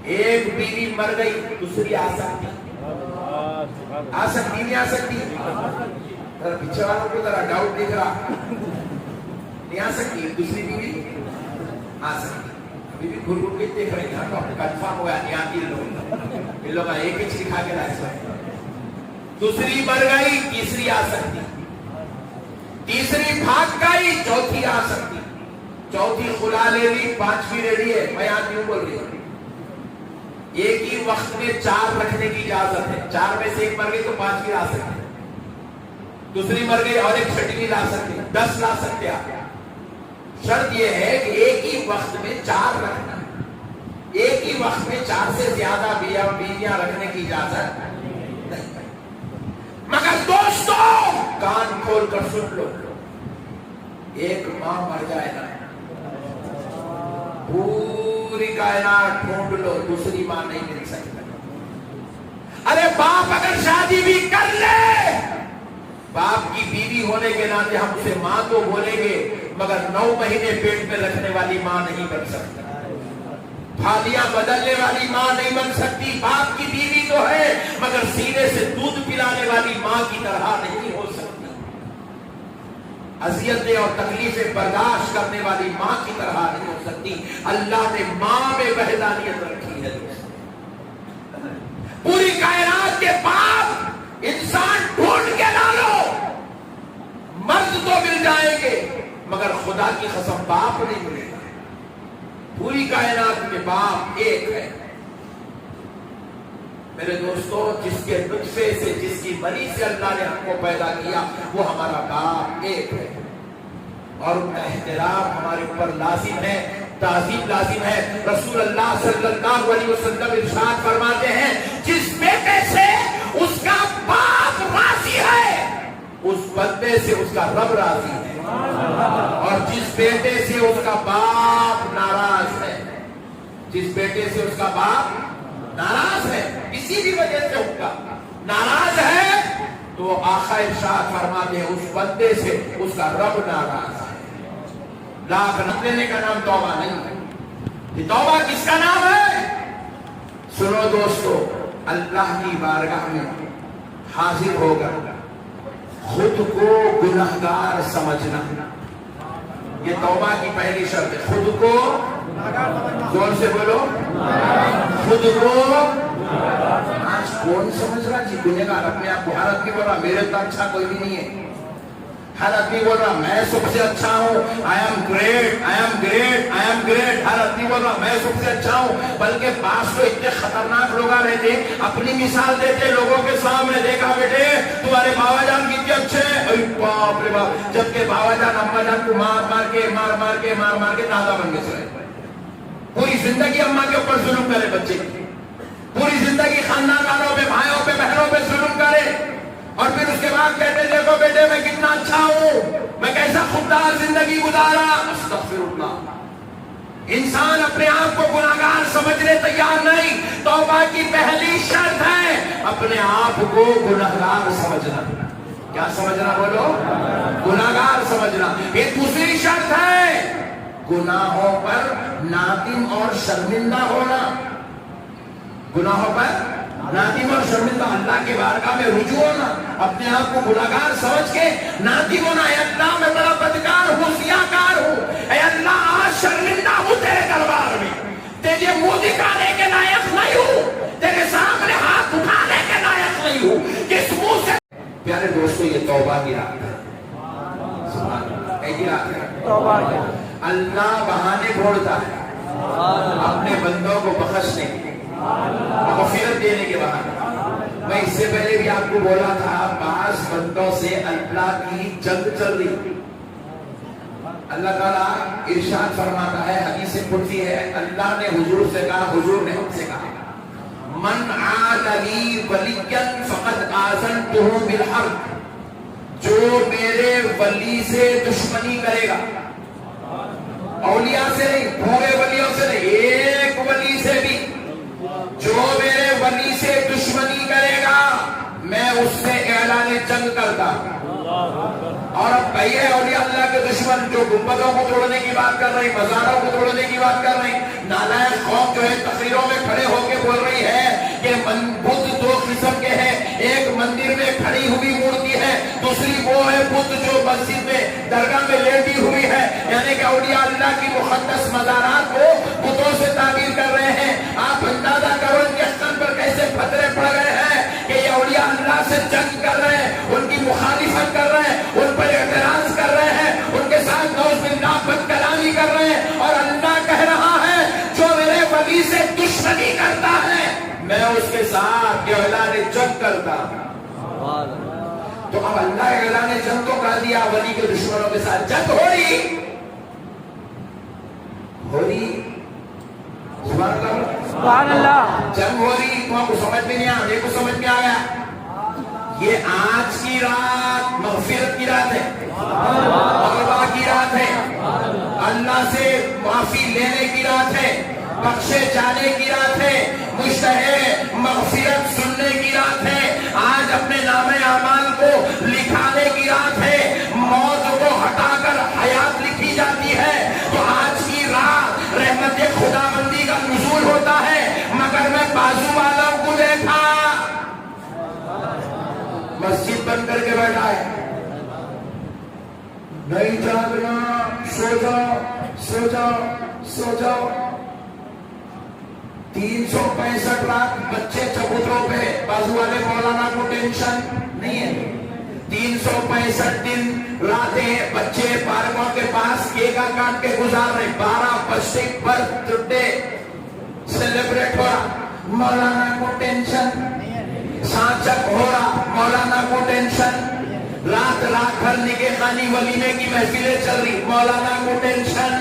ایک بیوی مر گئی دوسری آ سکتی نہیں آ سکتی؟ پیچھے والوں کو ذرا ڈاؤٹ دیکھ رہا، نہیں آ سکتی؟ دوسری بیوی آ سکتی. بیوی گھر گھر کے دیکھ رہی ہے، کنفرم ہوا نہیں آتی. لوگ ایک ہی چیز کھا کے لائے. دوسری مر گئی تیسری آ سکتی، تیسری بھاگ گئی چوتھی آ سکتی، چوتھی خلا لے لی، پانچویں ریڈی ہے. میں یہاں کیوں بول رہی ہوں؟ ایک ہی وقت میں 4 رکھنے کی اجازت ہے. 4 میں سے ایک مر گئی تو 5 لا سکتے، دوسری مر گئی اور ایک 6 لا سکتے، 10 لا سکتے آپ. شرط یہ ہے کہ ایک ہی وقت میں 4 رکھنا ہے. ایک ہی وقت میں 4 سے زیادہ بیویاں رکھنے کی اجازت نہیں. مگر دوستو کان کھول کر سن لو، ایک ماں مر جائے نا، پوری کائنات ڈھونڈ لو، دوسری ماں نہیں مل سکتی. ارے باپ اگر شادی بھی کر لے، باپ کی بیوی ہونے کے ناطے ہم اسے ماں تو بولیں گے، مگر 9 مہینے پیٹ میں رکھنے والی ماں نہیں بن سکتی، تھالیاں بدلنے والی ماں نہیں بن سکتی. باپ کی بیوی تو ہے مگر سینے سے دودھ پلانے والی ماں کی طرح نہیں ہو سکتی. اذیتیں اور تکلیفیں برداشت کرنے والی ماں کی طرح نہیں ہو سکتی. اللہ نے ماں میں وحدانیت رکھی ہے. پوری کائنات کے باپ انسان ڈھونڈ کے لا لو، مرد تو مل جائیں گے مگر خدا کی قسم باپ نہیں ملے گا. پوری کائنات کے باپ ایک ہے. میرے دوستو، جس کے نطفے سے، جس کی منی سے اللہ نے ہم کو پیدا کیا، وہ ہمارا باپ ایک ہے. اور ان کا احترام ہمارے اوپر لازم ہے، تعظیم لازم ہے. رسول اللہ صلی اللہ علیہ وسلم ارشاد فرماتے ہیں، جس بیٹے سے اس کا باپ راضی ہے، اس بندے سے اس کا رب راضی ہے. اور جس بیٹے سے اس کا باپ ناراض ہے، جس بیٹے سے اس کا باپ ناراض ہے، کسی بھی وجہ سے اس کا ناراض ہے، تو آقا ارشاد فرماتے ہیں اس بندے سے اس کا رب ناراض ہے. لاکھ نہ لینے کا نام توبہ نہیں ہے. یہ توبہ کس کا نام ہے؟ سنو دوستو، اللہ کی بارگاہ میں حاضر ہو کر خود کو گنہگار سمجھنا، یہ توبہ کی پہلی شرط ہے. خود کو، زور سے بولو، خود کو. آج کون سمجھ رہا جی گنہگار اپنے آپ کو؟ ہر آدمی بول رہا میرے تو اچھا کوئی بھی نہیں ہے. ہر آدمی بول رہا میں سب سے اچھا ہوں، I am great, I am great, I am great. ہر آدمی بول رہا میں سب سے اچھا ہوں. بلکہ بعض تو اتنے خطرناک لوگ رہتے، اپنی مثال دیتے لوگوں کے سامنے، دیکھا بیٹے تمہارے بابا جان کتنے اچھے ہیں، باپ رے باپ. جبکہ بابا جان اماں جان کو مار مار کے دادا بن کے سوئے. پوری زندگی اماں کے اوپر ظلم کرے بچے، پوری زندگی خاندان والوں پہ، بھائیوں پہ، بہنوں پہ ظلم کرے، اور پھر اس کے بعد کہتے دیکھو بیٹے میں کتنا اچھا ہوں، میں کیسا خوددار زندگی گزارا. استغفر اللہ. انسان اپنے آپ کو گناہگار سمجھنے تیار نہیں. توبہ کی پہلی شرط ہے اپنے آپ کو گناہگار سمجھنا. کیا سمجھنا؟ بولو، گناہگار سمجھنا. یہ دوسری شرط ہے گناہوں پر نادم اور شرمندہ ہونا. گناہوں پر نادم اور شرمندہ، اللہ کے بارگاہ میں رجوع ہونا، اپنے آپ کو گناہگار سمجھ کے نادم ہونا. اے اللہ میں بڑا بدکار ہوں، سیاہکار ہوں، اے اللہ آج شرمندہ ہوں تیرے دربار میں، تیرے منہ دکھانے کے لائق نہیں ہوں، تیرے سامنے ہاتھ اٹھانے کے لائق نہیں ہوں. کس منہ سے؟ پیارے دوستو، یہ توبہ کی رات ہے. اللہ بہانے ڈھونڈتا ہے اپنے بندوں کو بخشنے کے، مغفرت دینے کے بہانے. میں اس سے پہلے بھی آپ کو بولا تھا، بعض بندوں سے اللہ کی جنگ چل رہی. اللہ تعالیٰ ارشاد فرماتا ہے، حدیث قدسی ہے، اللہ نے حضور سے کہا، حضور نے ہم سے کہا، من عاد لی ولیا فقد آذنتہ بالحرب. جو میرے ولی سے دشمنی کرے گا، اولیاء سے نہیں، پورے ولیوں سے نہیں، ایک ولی سے بھی، جو میرے ولی سے دشمنی کرے گا میں اس سے اعلان جنگ کرتا. اور اب کئی ہے اولیاء اللہ کے دشمن جو گنبدوں کو توڑنے کی بات کر رہے ہیں، مزاروں کو توڑنے کی بات کر رہے ہیں. نالائق قوم جو ہے تقریروں میں کھڑے ہو کے بول رہی ہے کہ بدھ دو قسم کے ہیں، ایک مندر میں کھڑی ہوئی مورتی ہے، دوسری وہ ہے بدھ جو مسجد میں درگاہ میں لیٹی ہوئی ہے. یعنی کہ اولیاء اللہ کی مقدس مزارات کو بتوں سے تعبیر کر رہے ہیں. آپ اندازہ کرو ان کے ستن پر کیسے پتھرے پڑ گئے ہیں کہ یہ اولیاء اللہ سے جنگ کر رہے ہیں، ان کی مخالفت کر رہے ہیں، ان پر اعتراض کر رہے ہیں، ان کے ساتھ نعوذ باللہ بد کلامی کر رہے ہیں. اور اللہ کہہ رہا ہے جو میرے ولی سے دشمنی کرتا ہے میں اس کے ساتھ اعلان جنگ کرتا. تو اب اللہ اعلان جنگ تو کر دیا، ولی کے دشمنوں کے ساتھ جنگ ہو رہی سبحان اللہ. جنگ ہو رہی. تو آپ کو سمجھ میں نہیں آیا، کو سمجھ میں آ گیا. یہ آج کی رات مغفرت کی رات ہے، توبہ کی رات ہے، اللہ سے معافی لینے کی رات ہے، بخشے جانے کی رات ہے، مشتہے مغفرت سننے کی رات ہے. آج اپنے نام اعمال کو لکھانے کی رات ہے. موت کو ہٹا کر حیات لکھی جاتی ہے. تو آج کی رات رحمت خدا بندی کا نزول ہوتا ہے. مگر میں بازو والوں کو دیکھا مسجد بند کر کے بیٹھا ہے. نہیں جاگنا، سو جاؤ سو جاؤ سو جاؤ. 365 رات بچے چبوتروں پہ، بازو والے مولانا کو ٹینشن نہیں ہے. 365 دن راتیں بچے پارکوں کے پاس کیکا کاٹ کے گزار رہے. 12 بچے برتھ ڈے سیلیبریٹ ہو رہا، مولانا کو ٹینشن. سانچک ہو رہا، مولانا کو ٹینشن. رات رات بھر نگہ خانی ولیمے کی محفلیں چل رہی، مولانا کو ٹینشن.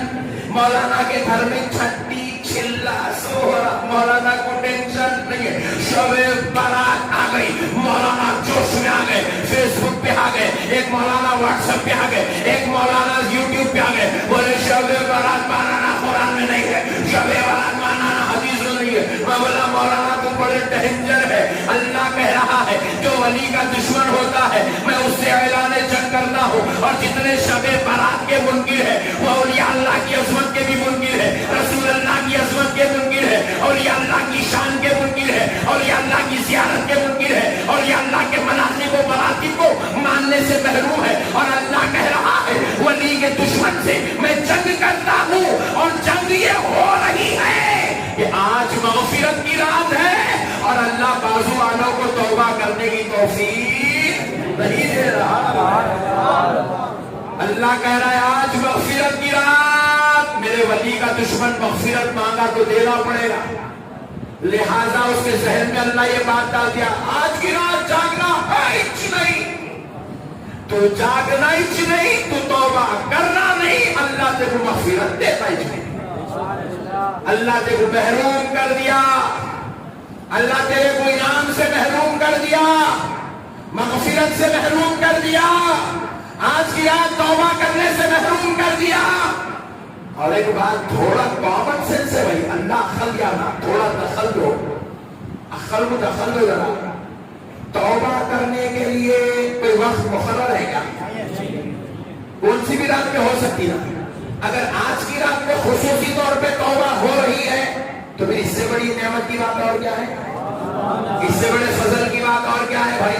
مولانا کے گھر میں چھٹی چلا سو ہو رہا، مولانا کو ٹینشن نہیں ہے. شب بارات آ گئی، مولانا جوش میں آ گئے، فیس بک پہ آ گئے، ایک مولانا واٹس ایپ پہ آ گئے، ایک مولانا یوٹیوب پہ آ گئے. بولے شب بارات مانانا قرآن میں نہیں ہے، شب بارات مانانا حدیث میں نہیں ہے. میں بولا مولانا تم بڑے ڈینجر ہے. اللہ کہہ رہا ہے جو ولی کا دشمن ہوتا ہے میں اس سے اعلان جنگ کرتا ہوں. اور جتنے شب بارات کے منکر ہیں وہ اولیاء اللہ کی عظمت کے بھی منکر ہے، رسول اللہ کی عظمت کے منکر ہے، اولیاء اللہ کی شان کے منکر ہے، اولیاء اللہ کی زیارت کے منکر ہے، اولیاء اللہ کے مناسب و مراتب کو ماننے سے محروم ہے. اور اللہ کہہ رہا ہے ولی کے دشمن سے میں جنگ کرتا ہوں. اور جنگ یہ ہو رہی ہے کہ آج مغفرت کی رات ہے اور اللہ بازو والوں کو توبہ کرنے کی توفیق نہیں دے رہا. اللہ کہہ رہا ہے آج مغفرت کی رات، میرے ولی کا دشمن مغفرت مانگا تو دینا پڑے گا. لہذا اس کے ذہن میں اللہ یہ بات ڈال دیا آج کی رات جاگنا ہے نہیں تو جاگنا ہی نہیں، تو توبہ کرنا نہیں، اللہ تیرے کو مغفرت دیتا ہی نہیں. اللہ تیرے کو محروم کر دیا، اللہ تیرے کو انعام سے محروم کر دیا، مغفرت سے محروم کر دیا، آج کی رات توبہ کرنے سے محروم کر دیا. اور ایک بات تھوڑا کامن سینس ہے بھائی، اللہ عقل دیا نا، تھوڑا دخل دو، عقل کو دخل دو ذرا. توبہ کرنے کے لیے کوئی وقت مقرر ہے کیا؟ کون سی بھی رات میں ہو سکتی ہے. اگر آج کی رات میں خصوصی طور پہ توبہ ہو رہی ہے تو پھر اس سے بڑی نعمت کی بات اور کیا ہے، اس سے بڑے فضل کی بات اور کیا ہے بھائی.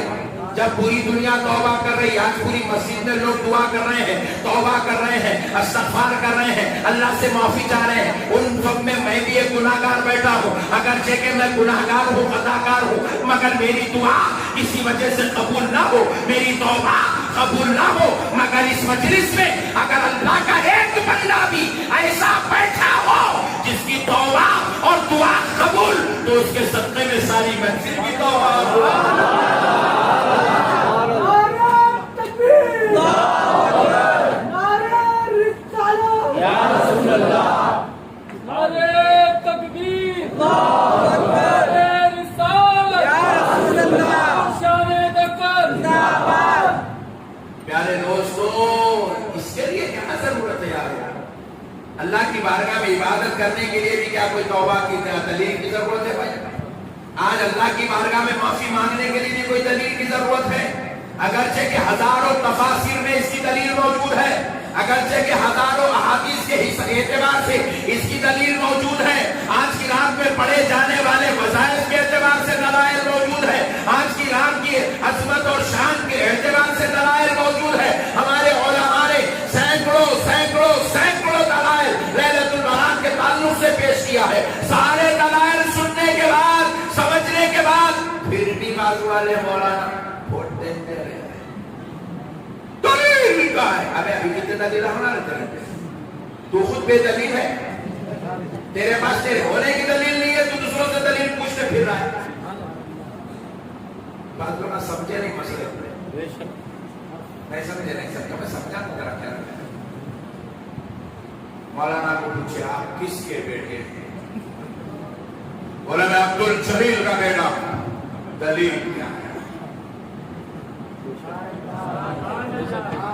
جب پوری دنیا توبہ کر رہی ہے، آج پوری مسجد میں لوگ دعا کر رہے ہیں، توبہ کر رہے ہیں، استغفار کر رہے ہیں، اللہ سے معافی چاہ رہے ہیں. ان سب میں میں بھی ایک گناہگار بیٹھا ہوں، اگرچہ کہ میں گناہگار ہوں، خطاکار ہوں، مگر میری دعا کسی وجہ سے قبول نہ ہو، میری توبہ قبول نہ ہو. مگر اس مجلس میں اگر اللہ کا ایک بندہ بھی ایسا بیٹھا ہو جس کی توبہ اور دعا قبول، تو اس کے صدقے میں ساری محفل کی توبہ ہو. پیارے دوستو، اس کے لیے کیا ضرورت ہے یار؟ اللہ کی بارگاہ میں عبادت کرنے کے لیے بھی کیا کوئی توبہ کی دلیل کی ضرورت ہے بھائی؟ آج اللہ کی بارگاہ میں معافی مانگنے کے لیے بھی کوئی دلیل کی ضرورت ہے؟ اگرچہ کہ ہزاروں تفاسیر میں اس کی دلیل موجود ہے، اگرچہ کہ ہزاروں احادیث کے اعتبار سے اس کی دلیل موجود ہے، آج کی رات میں پڑھے جانے والے وظائف کے اعتبار سے دلائل موجود ہے، آج کی رات کی عظمت اور شان کے اعتبار سے دلائل موجود ہے۔ ہمارے علماء نے سینکڑوں دلائل لیلۃ البرات کے تعلق سے پیش کیا ہے۔ سارے دلائل سننے کے بعد، سمجھنے کے بعد، پھر بھی بازو والے مولانا ووٹ دیتے رہے دلیل کا ہے۔ ابھی کتنے دلیل ہمارے طرف، تو خود بے دلیل ہے، تیرے پاس تیرے ہونے کی دلیل نہیں ہے، تو دوسروں سے دلیل پوچھتے پھر رہا ہے۔ بات لوگ سمجھے نہیں مسئلے نہیں سمجھے نہیں سمجھے، میں سمجھا تو ذرا کیا مولانا کو پوچھے آپ کس کے بیٹے ہیں؟ بولا میں عبد الجلیل کا بیٹا۔ دلیل کیا ہے؟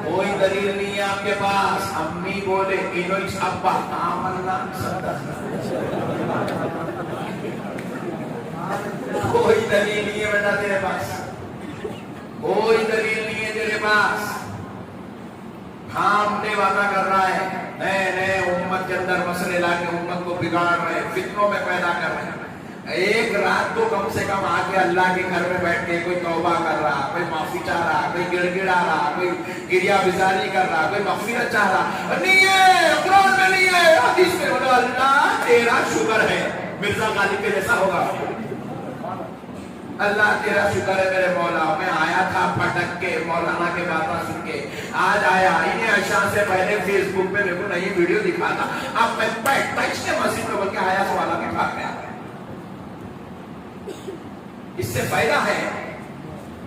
کوئی دلیل نہیں ہے آپ کے پاس۔ امی بولے انوچ ابا آمنا صدق، کوئی دلیل نہیں ہے بیٹا تیرے پاس، کوئی دلیل نہیں ہے تیرے پاس۔ تھامنے وعدہ کر رہا ہے، نئے امت کے اندر مسئلے لا کے امت کو بگاڑ رہے، فتنوں میں پیدا کر رہے ہیں۔ ایک رات تو کم سے کم آ کے اللہ کے گھر میں بیٹھ کے کوئی توبہ کر رہا، کوئی معافی چاہ رہا، کوئی گڑ گڑا رہا، کوئی گریا بزاری کر رہا، کوئی مغفرت چاہ رہا، نہیں ہے، قرآن میں نہیں ہے، حدیث میں بولا اللہ تیرا شکر ہے۔ مرزا غالب کے جیسا ہوگا، اللہ تیرا شکر ہے میرے مولا، میں آیا تھا پھٹک کے مولانا کے باتیں سن کے، آج آیا انہیں عشاء سے پہلے فیس بک پہ میرے کو نئی ویڈیو دکھا تھا، اب میں بیٹھ کے مسجد میں بول کے آیا تو والا کے بھاگ گیا۔ اس سے فائدہ ہے؟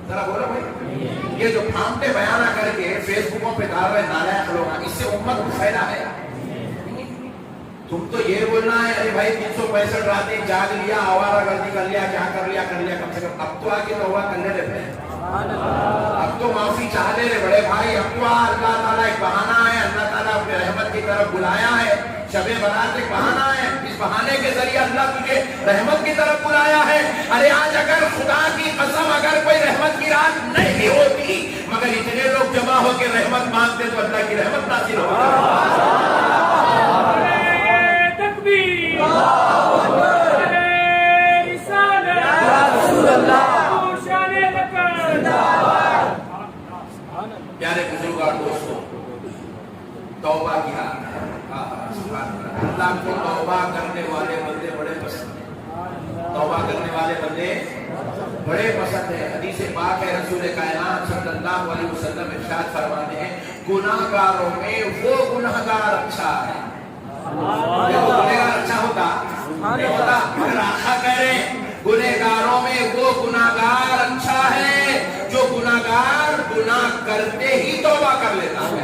ذرا بولو بھائی، یہ جو پھانپتے بیانہ کر کے فیس بکوں پہ ڈال رہے نالائق لوگ، اس سے امت کو فائدہ ہے؟ تم تو یہ بولنا ہے ارے بھائی 365 راتیں جاگ لیا، آوارہ گردی کر لیا، کیا کر لیا، کم سے کم اب تو آگے توبہ کرنے لیتے ہیں، اب تو معافی چاہ لے رہے بڑے بھائی، اب تو اللہ تعالیٰ ایک بہانہ ہے، اللہ تعالیٰ اپنے رحمت کی طرف بلایا ہے، شب برات ایک بہانہ ہے، اس بہانے کے ذریعے اللہ تجھے رحمت کی طرف بلایا ہے۔ ارے آج اگر خدا کی قسم اگر کوئی رحمت کی رات نہیں بھی ہوتی مگر اتنے لوگ جمع ہو کے رحمت مانگتے تو اللہ کی رحمت نازل ہوتی۔ پیارے بزرگار دوستوں، توبہ کی رات ہے، اللہ کو توبہ کرنے والے بندے بڑے پسند ہیں، توبہ کرنے والے بندے بڑے پسند ہیں۔ حدیث پاک ہے، رسول کائنات صلی اللہ علیہ وسلم ارشاد فرماتے ہیں گناہگاروں میں وہ گناہگار اچھا ہے۔ گناہگار اچھا ہوتا نہیں ہوتا، مگر آقا کہہ رہے ہیں گناہگاروں میں وہ گناہگار اچھا ہے جو گناہگار گناہ کرتے ہی توبہ کر لیتا ہے،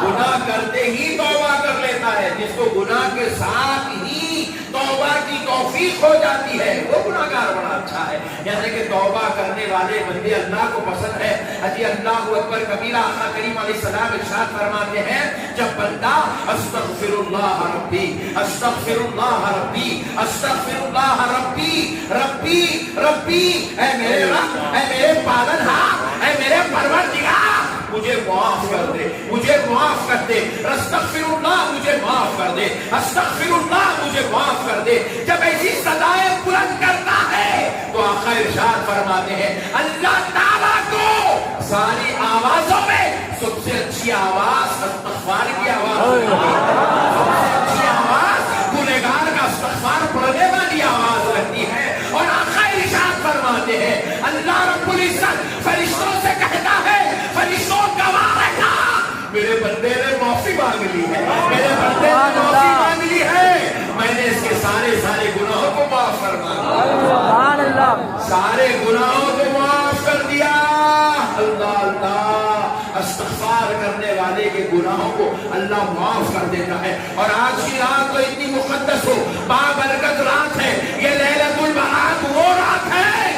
گناہ کرتے ہی توبہ کر لیتا ہے، جس کو گناہ کے ساتھ ہی توبہ کی توفیق ہو جاتی ہے وہ گناہگار بڑا اچھا ہے۔ یعنی کہ توبہ کرنے والے بندے اللہ کو پسند ہے۔ اجی اللہ اکبر کبیرہ، آقا کریم علیہ السلام ارشاد فرماتے ہیں جب بندہ استغفر اللہ ربی استغفر اللہ ربی استغفر اللہ ربی ربی ربی، اے میرے رب، اے میرے پالنہار، اے میرے پروردگار مجھے معاف کر دے، مجھے معاف کر دے، استغفر اللہ مجھے معاف کر دے، استغفر اللہ مجھے معاف کر دے، جب ایسی صدائیں بلند کرتا ہے تو آقا ارشاد فرماتے ہیں اللہ تعالیٰ کو ساری آوازوں میں سب سے اچھی آواز استغفار کی آواز، سب سے اچھی آواز گنہگار کا استغفار پڑھنے والی آواز لگتی ہے۔ اور آقا ارشاد فرماتے ہیں اللہ رب العزت فرشتوں سے کہتا ہے فرشتوں گواہ رہنا میرے بندے نے معافی مانگ لی ہے، میرے بندے نے معافی مانگ لی ہے، میں نے اس کے سارے گناہوں کو معاف فرما دیا، سارے گناہوں کو معاف کر دیا۔ اللہ اللہ استغفار کرنے والے کے گناہوں کو اللہ معاف کر دیتا ہے۔ اور آج کی رات تو اتنی مقدس ہو، بابرکت رات ہے، یہ لیلۃ البرات وہ رات ہے،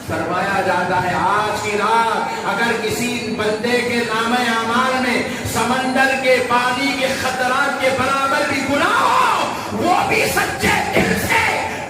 فرمایا جاتا ہے آج کی رات اگر کسی بندے کے نامہ اعمال میں سمندر کے پانی کے خطرات کے برابر بھی گناہ ہو، وہ بھی سچے دل سے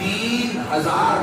3000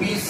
20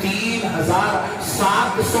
3700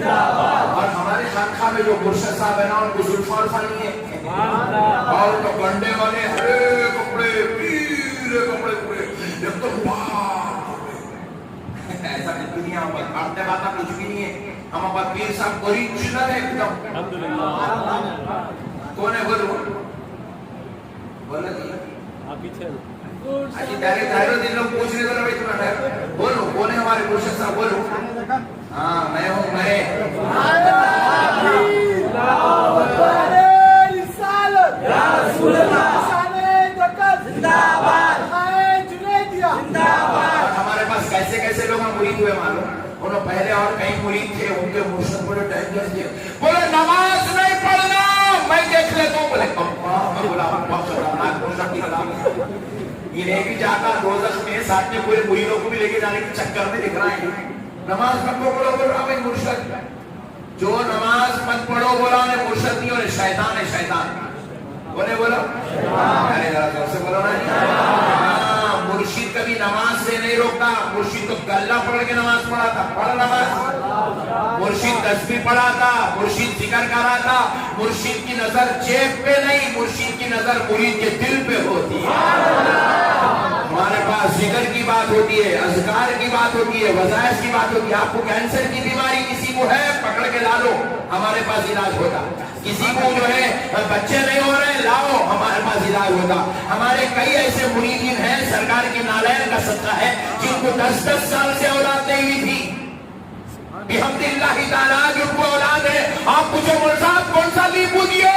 اور ہمارے خانقاہ میں جو مرشد صاحب ہے نا ان کو زلفار ثانی ہے اور تو گنڈے والے ہرے کپڑے پیلے کپڑے پورے ایک تو ایسا نہیں دنیا پر باتیں باتیں کچھ بھی نہیں ہے. ہمارا پیر صاحب اوریجنل ہے ایک دم. الحمدللہ. کون ہے بولو بولو جی آپ پیچھے اچھی دائرہ دن لوگ پوچھ رہے تھے بھائی تمہارا بولو کون ہے ہمارے مرشد صاحب بولو. ہاں میں ہوں میں. ہمارے پاس کیسے کیسے لوگ مرید ہوئے معلوم. انہوں پہلے اور کئی مرید تھے ان کے مرشد بڑے ڈینجر تھے. بولے نماز نہیں پڑھنا میں دیکھ لیتا ہوں. بولے میں بولا خطرناک مرشد نکلا. انہیں بھی جاتا دوزخ میں ساتھ میں پورے مریدوں کو بھی لے کے جانے کے چکر میں دکھ رہا ہے. نماز مت پڑھو بول رہا میں مرشد. جو نماز مت پڑھو بولا میں مرشد نہیں اور شیطان ہے شیطان. بولے بولو ارے ذرا زور سے بولو نا. مرشد کبھی نماز سے نہیں روکتا. مرشد تو گلہ پڑھ کے نماز پڑھا تھا. پڑھ نماز. مرشد تسبیح پڑھا تھا. مرشد ذکر کرا تھا. مرشد کی نظر جیب پہ نہیں مرشد کی نظر مرید کے دل پہ ہوتی ہے. ہمارے پاس ذکر کی بات ہوتی ہے اذکار کی بات ہوتی ہے وظائف کی بات ہوتی ہے. آپ کو کینسر کی بیماری کسی کو ہے پکڑ کے لا لو ہمارے پاس علاج ہوتا. کسی کو جو ہے بچے نہیں ہو رہے لاؤ ہمارے پاس علاج ہوتا. ہمارے کئی ایسے مریدین ہیں سرکار کے نالین کا صدقہ ہے جن کو 10-10 سال سے اولاد نہیں ہوئی تھی. بحمد اللہ تعالیٰ جن کو اولاد ہے. آپ پوچھو مول صاحب کون سا لیمبو دیے؟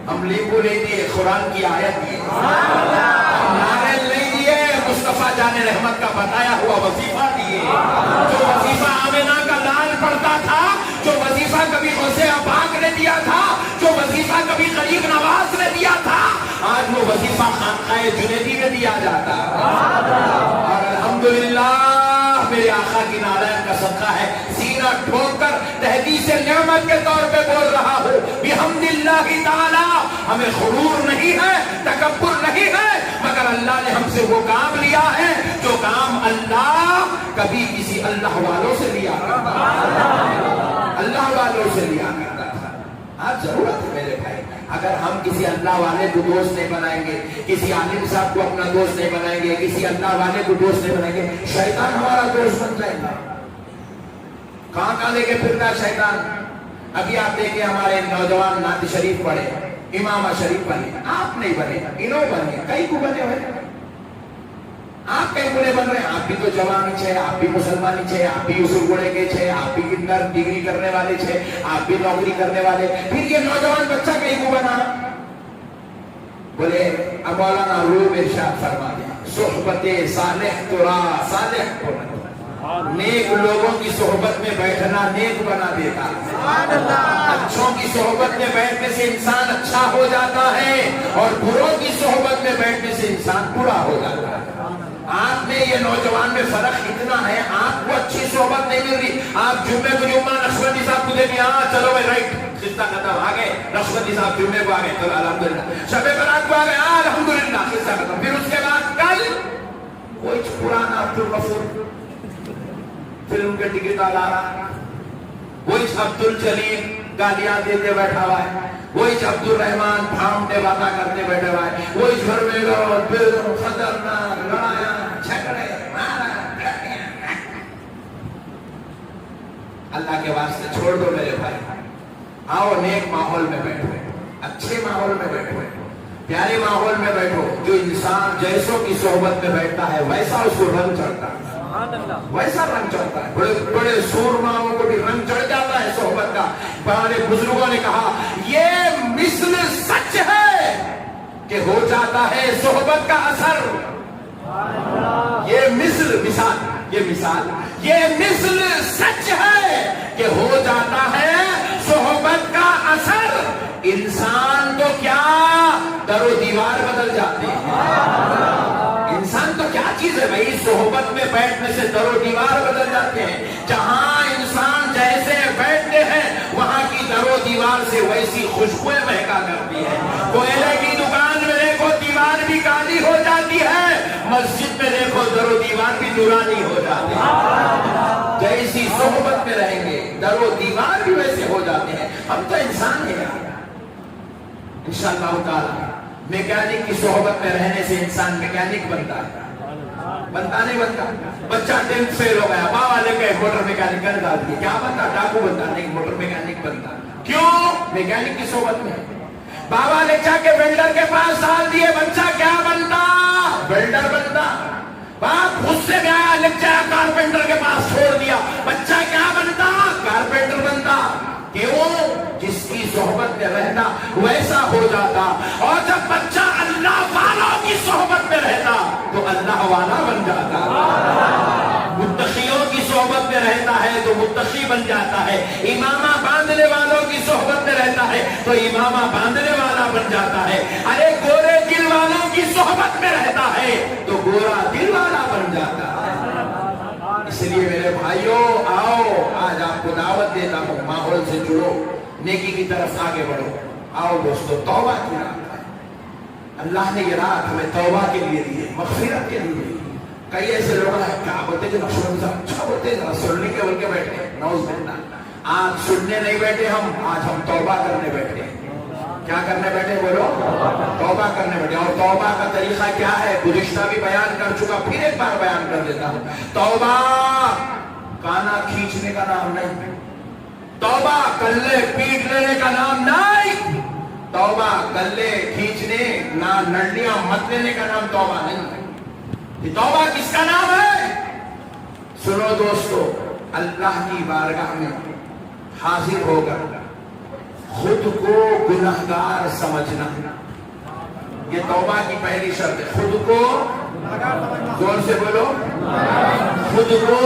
ہم لیمبو نہیں دیے قرآن کی آیت دیے. ہم ناریل نہیں دیے مصطفیٰ جان رحمت کا بتایا ہوا وظیفہ دیے. جو وظیفہ آمنہ کا لال پڑھتا تھا جو وظیفہ کبھی غوث پاک نے دیا تھا جو وظیفہ کبھی غریب نواز نے دیا تھا آج وہ وظیفہ خانقاہ جنیدی میں دیا جاتا. اور الحمدللہ میرے آقا کی نالین کا صدقہ ہے. سینہ ٹھوک کر تحدیث نعمت کے طور پہ بول رہا ہوں بحمداللہ تعالی. ہمیں غرور نہیں ہے تکبر نہیں ہے مگر اللہ نے ہم سے وہ کام لیا ہے جو کام اللہ کبھی کسی اللہ والوں سے لیا کرتا اللہ والوں سے لیا کرتا تھا. آج ضرورت ہے میرے بھائی اگر ہم کسی اللہ والے کو دوست نہیں بنائیں گے کسی عالم صاحب کو اپنا دوست نہیں بنائیں گے کسی اللہ والے کو دوست نہیں بنائیں گے شیطان ہمارا دوست بن جائے گا. کہاں کہاں لے کے پھرتا ہے شیطان. ابھی آپ دیکھیں ہمارے نوجوان نعت شریف پڑھے امام شریف بنے. آپ نہیں بنے انہوں بنے کئی کو بنے ہوئے. آپ کئی بڑے بن رہے ہیں. آپ بھی تو جوانی چھے آپ بھی مسلمانی چھے آپ بھی یوسف گوڑے کے چھے آپ بھی کتنا ڈگری کرنے والے چھے آپ بھی نوکری کرنے والے. پھر یہ نوجوان بچہ کئی کو بنا. بولے اب مولانا روم ارشاد فرما دیا صحبت صالح ترا صالح کو نیک لوگوں کی صحبت میں بیٹھنا نیک بنا دیتا. اچھوں کی صحبت میں بیٹھنے سے انسان اچھا ہو جاتا ہے اور بروں کی صحبت میں بیٹھنے سے انسان برا ہو جاتا ہے. آپ میں یہ نوجوان میں فرق اتنا ہے آپ کو اچھی صحبت نہیں مل رہی. آپ جمعے کو جمعہ نقشبندی صاحب کو دے دیا چلو بھائی رائٹ خطہ ختم آ گئے. نقشبندی صاحب جمعے کو آ گئے چلو الحمدللہ. شب برات کو آ گئے الحمدللہ خطہ ختم. پھر اس کے بعد کل کوئی پرانا عبدالغفور فلم کے ٹکٹ لا رہا وہی عبد الجلیل گالیاں دیتے بیٹھا ہوا ہے وہی عبد الرحمان پھامتے باتیں کرتے بیٹھے ہوا ہے وہی گھر میں گو خطرناک لڑایا جھگڑے مارا. اللہ کے واسطے چھوڑ دو میرے بھائی. آؤ نیک ماحول میں بیٹھو اچھے ماحول میں بیٹھو پیارے ماحول میں بیٹھو. جو انسان جیسوں کی صحبت میں بیٹھتا ہے ویسا اس کو رنگ چڑھتا ہے ویسا رنگ چڑھتا ہے. بڑے بڑے سورماؤں کو بھی رنگ چڑھ جاتا ہے صحبت کا. بڑے بزرگوں نے کہا یہ مثل سچ ہے کہ ہو جاتا ہے صحبت کا اثر. یہ مثل سچ ہے کہ ہو جاتا ہے صحبت کا اثر. انسان تو کیا در و دیوار بدل جاتے ہیں. انسان تو کیا چیز ہے بھائی صحبت میں بیٹھنے سے در و دیوار بدل جاتے ہیں. جہاں انسان جیسے بیٹھتے ہیں وہاں کی در و دیوار سے ویسی خوشبوئیں مہکا کرتی ہے. کوئلے کی دکان میں دیکھو دیوار بھی کالی ہو جاتی ہے مسجد میں دیکھو در و دیوار بھی نورانی ہو جاتی ہے. جیسی صحبت میں رہیں گے در و دیوار بھی ویسے ہو جاتے ہیں. ہم تو انسان ہیں یار. انشاءاللہ تعالی میکینک کی صحبت میں رہنے سے انسان میکینک بنتا ہے. بنتا نہیں بنتا. بچہ 10th فیل ہو گیا, ماں والے کہے موٹر میکینک کر ڈال دیے, کیا بنتا؟ ڈاکو بنتا نہیں, موٹر میکینک بنتا. کیوں؟ میکینک کی صحبت میں. بابا نے چاہ کے ویلڈر کے پاس ڈال دیے, بچہ کیا بنتا؟ ویلڈر بنتا. باپ غصے میں آیا, لکھ جایا کارپینٹر کے پاس چھوڑ دیا, بچہ کیا بنتا؟ کارپینٹر بنتا. کیوں؟ جس کی صحبت میں رہتا ویسا ہو جاتا. اور جب بچہ اللہ والوں کی صحبت میں رہتا تو اللہ والا بن جاتا. متقیوں کی صحبت میں رہتا ہے تو متقی بن جاتا ہے. امامہ باندھنے والوں کی صحبت میں رہتا ہے تو امامہ باندھنے والا بن جاتا ہے. ارے گورے دل والوں کی صحبت میں رہتا ہے تو گورا دل والا بن جاتا ہے. اس لیے میرے بھائیوں, آؤ آج آپ کو دعوت دیتا ہوں, ماحول سے جڑو, نیکی کی طرف آگے بڑھو. آؤ دوستو, توبہ کی رات ہے. اللہ نے یہ رات ہمیں توبہ کے لیے دی ہے, مغفرت کے لیے دی. کئی ایسے لوگ ہیں کیا بولتے جو مشہور صاحب اچھا بولتے ہیں, سننے کے بول کے بیٹھے. نعوذ باللہ. آج سننے نہیں بیٹھے ہم, آج ہم توبہ کرنے بیٹھے. کیا کرنے بیٹھے بولو؟ توبہ کرنے بیٹھے. اور توبہ کا طریقہ کیا ہے گزشتہ بھی بیان کر چکا, پھر ایک بار بیان کر دیتا ہوں. توبہ کانا کھینچنے کا نام نہیں, توبہ کلے پیٹ لینے کا نام نہیں, توبہ کلے کھینچنے نہ نڈیاں مت لینے کا نام توبہ نہیں. یہ توبہ کس کا نام ہے؟ سنو دوستو, اللہ کی بارگاہ میں حاضر ہو کر خود کو گنہگار سمجھنا, یہ توبہ کی پہلی شرط ہے. خود کو, زور سے بولو, خود کو.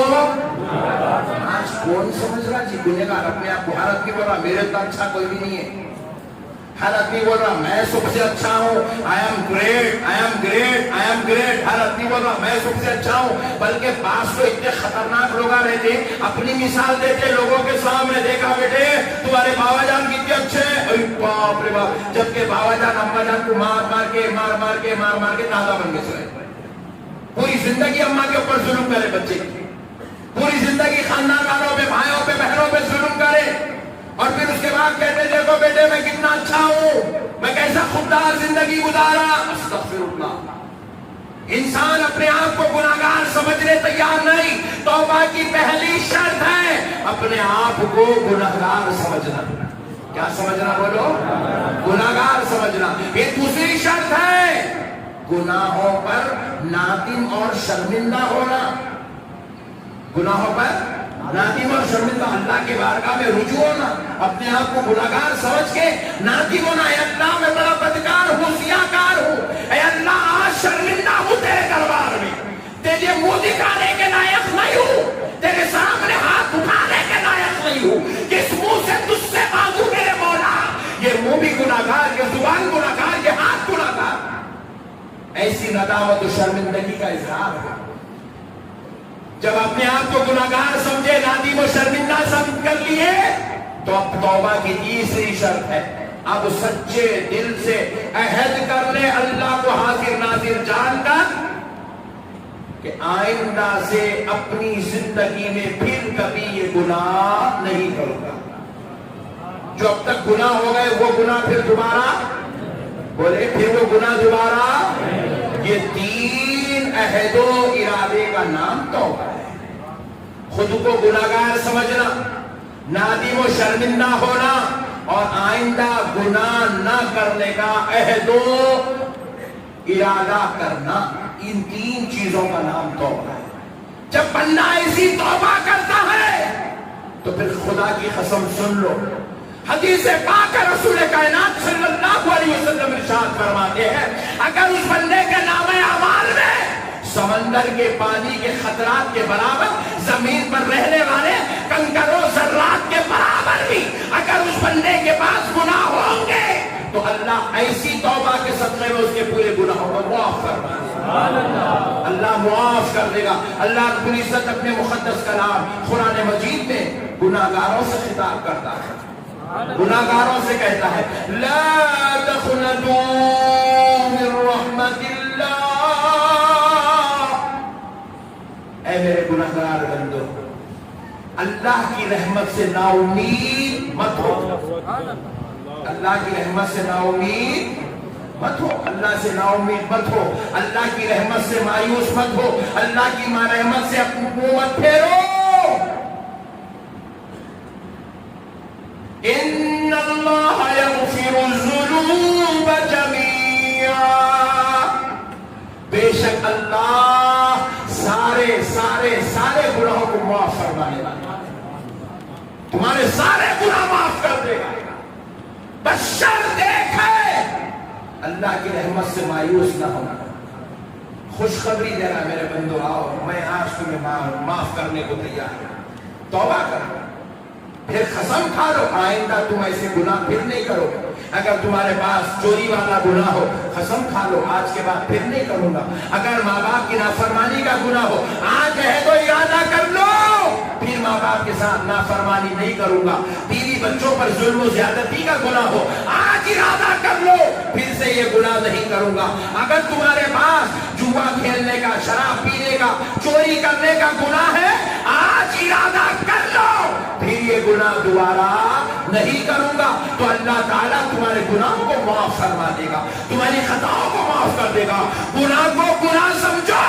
آج کون سمجھ رہا جی گنہگار اپنے آپ کو؟ ہر آدمی بول رہا میرے تو اچھا کوئی بھی نہیں ہے. ہر آدمی بول رہا میں سب سے اچھا ہوں, I am great, I am great, I am great. ہر آدمی بول رہا میں سب سے اچھا ہوں. بلکہ بعض تو اتنے خطرناک لوگ رہتے, اپنی مثال دیتے لوگوں کے سامنے, دیکھا بیٹے تمہارے بابا جان کتنے اچھے ہیں, باپ رے باپ. جبکہ بابا جان اماں جان کو مار مار کے دادا بن کے سوئے. پوری زندگی اماں کے اوپر ظلم کرے بچے, پوری زندگی خاندان والوں پہ, بھائیوں پہ, بہنوں پہ ظلم کرے, اور پھر اس کے بعد کہتے دیکھو بیٹے میں کتنا اچھا ہوں, میں کیسا خوددار زندگی گزارا. استغفر اللہ. انسان اپنے آپ کو گناہگار سمجھنے تیار نہیں. توبہ کی پہلی شرط ہے اپنے آپ کو گناہگار سمجھنا. کیا سمجھنا بولو؟ گناہگار سمجھنا. یہ دوسری شرط ہے گناہوں پر نادم اور شرمندہ ہونا. گناہوں پر نادم اور شرمندہ, اللہ کے بارگاہ میں رجوع ہونا, اپنے آپ کو گناہگار سمجھ کے نادم ہونا. اے اللہ میں بڑا بدکار ہوں, سیاہکار ہوں, اے اللہ آج شرمندہ ہوں تیرے دربار میں, تیرے منہ دکھانے کے لائق نہیں ہوں, تیرے سامنے ہاتھ اٹھانے کے لائق نہیں ہوں. کس منہ سے تجھ سے مانگوں میرے مولا؟ یہ منہ بھی گناہگار, یہ زبان گناہگار, یہ ہاتھ گناہگار. ایسی ندامت و شرمندگی کا اظہار ہے. جب اپنے آپ کو گناہگار سمجھے, نادم و شرمندہ سمجھ کر لیے, تو اب توبہ کی تیسری شرط ہے اب سچے دل سے عہد کر لے اللہ کو حاضر ناظر جان کر کہ آئندہ سے اپنی زندگی میں پھر کبھی یہ گناہ نہیں کروں گا. جو اب تک گناہ ہو گئے وہ گناہ پھر دوبارہ, بولے پھر وہ گناہ دوبارہ. یہ 3 عہد و ارادے کا نام توبہ ہے. خود کو گناہگار سمجھنا, نادم و شرمندہ ہونا, اور آئندہ گناہ نہ کرنے کا عہد و ارادہ کرنا. ان 3 چیزوں کا نام توبہ ہے. جب بندہ ایسی توبہ کرتا ہے تو پھر خدا کی قسم سن لو, حدیث پاک رسول کائنات صلی اللہ علیہ وسلم ارشاد فرماتے ہیں اگر اس بندے کے نامے اعمال میں سمندر کے پانی کے خطرات کے برابر, زمین پر رہنے والے کنکروں ذرات کے برابر بھی اگر اس بندے کے پاس گناہ ہوں گے تو اللہ ایسی توبہ کے صدقے میں اس کے پورے گناہوں کو معاف فرما دے گا. اللہ معاف کر دے گا. اللہ رب العزت اپنے مقدس کلام قرآن مجید میں گناہگاروں سے خطاب کرتا ہے, گناہگاروں سے کہتا ہے لا تقنطوا من رحمت اللہ. اے میرے گناہگار بندو, اللہ کی رحمت سے نا امید مت ہو، اللہ کی رحمت سے نا امید مت ہو، اللہ سے نا امید مت ہو، اللہ کی رحمت سے مایوس مت ہو، اللہ کی رحمت سے اپنی منہ مت پھیرو۔ ان اللہ یغفر الذنوب جميعا، بے شک اللہ سارے سارے سارے گناہوں کو معاف فرمانے والا، تمہارے سارے گناہ معاف کر دے گا، بس شرط ایک ہے اللہ کی رحمت سے مایوس نہ ہونا۔ خوشخبری دے رہا میرے بندو، آؤ میں آج تمہیں معاف کرنے کو تیار ہوں، توبہ کرو، پھر قسم کھا لو آئندہ تم ایسے گناہ پھر نہیں کرو گے۔ اگر تمہارے پاس چوری والا گناہ ہو قسم کھا لو آج کے بعد پھر نہیں کروں گا۔ اگر ماں باپ کی نافرمانی کا گناہ ہو آج ہے تو ارادہ کر لو پھر ماں باپ کے ساتھ نافرمانی نہیں کروں گا۔ بیوی بچوں پر ظلم و زیادتی کا گناہ ہو آج ارادہ کر لو پھر سے یہ گناہ نہیں کروں گا۔ اگر تمہارے پاس جوا کھیلنے کا، شراب پینے کا، چوری کرنے کا گناہ ہے آج ارادہ کر لو پھر یہ گناہ دوبارہ نہیں کروں گا، تو اللہ تعالیٰ تمہارے گناہوں کو معاف فرما دے گا، تمہاری خطاؤں کو معاف کر دے گا۔ گناہ کو گناہ سمجھو،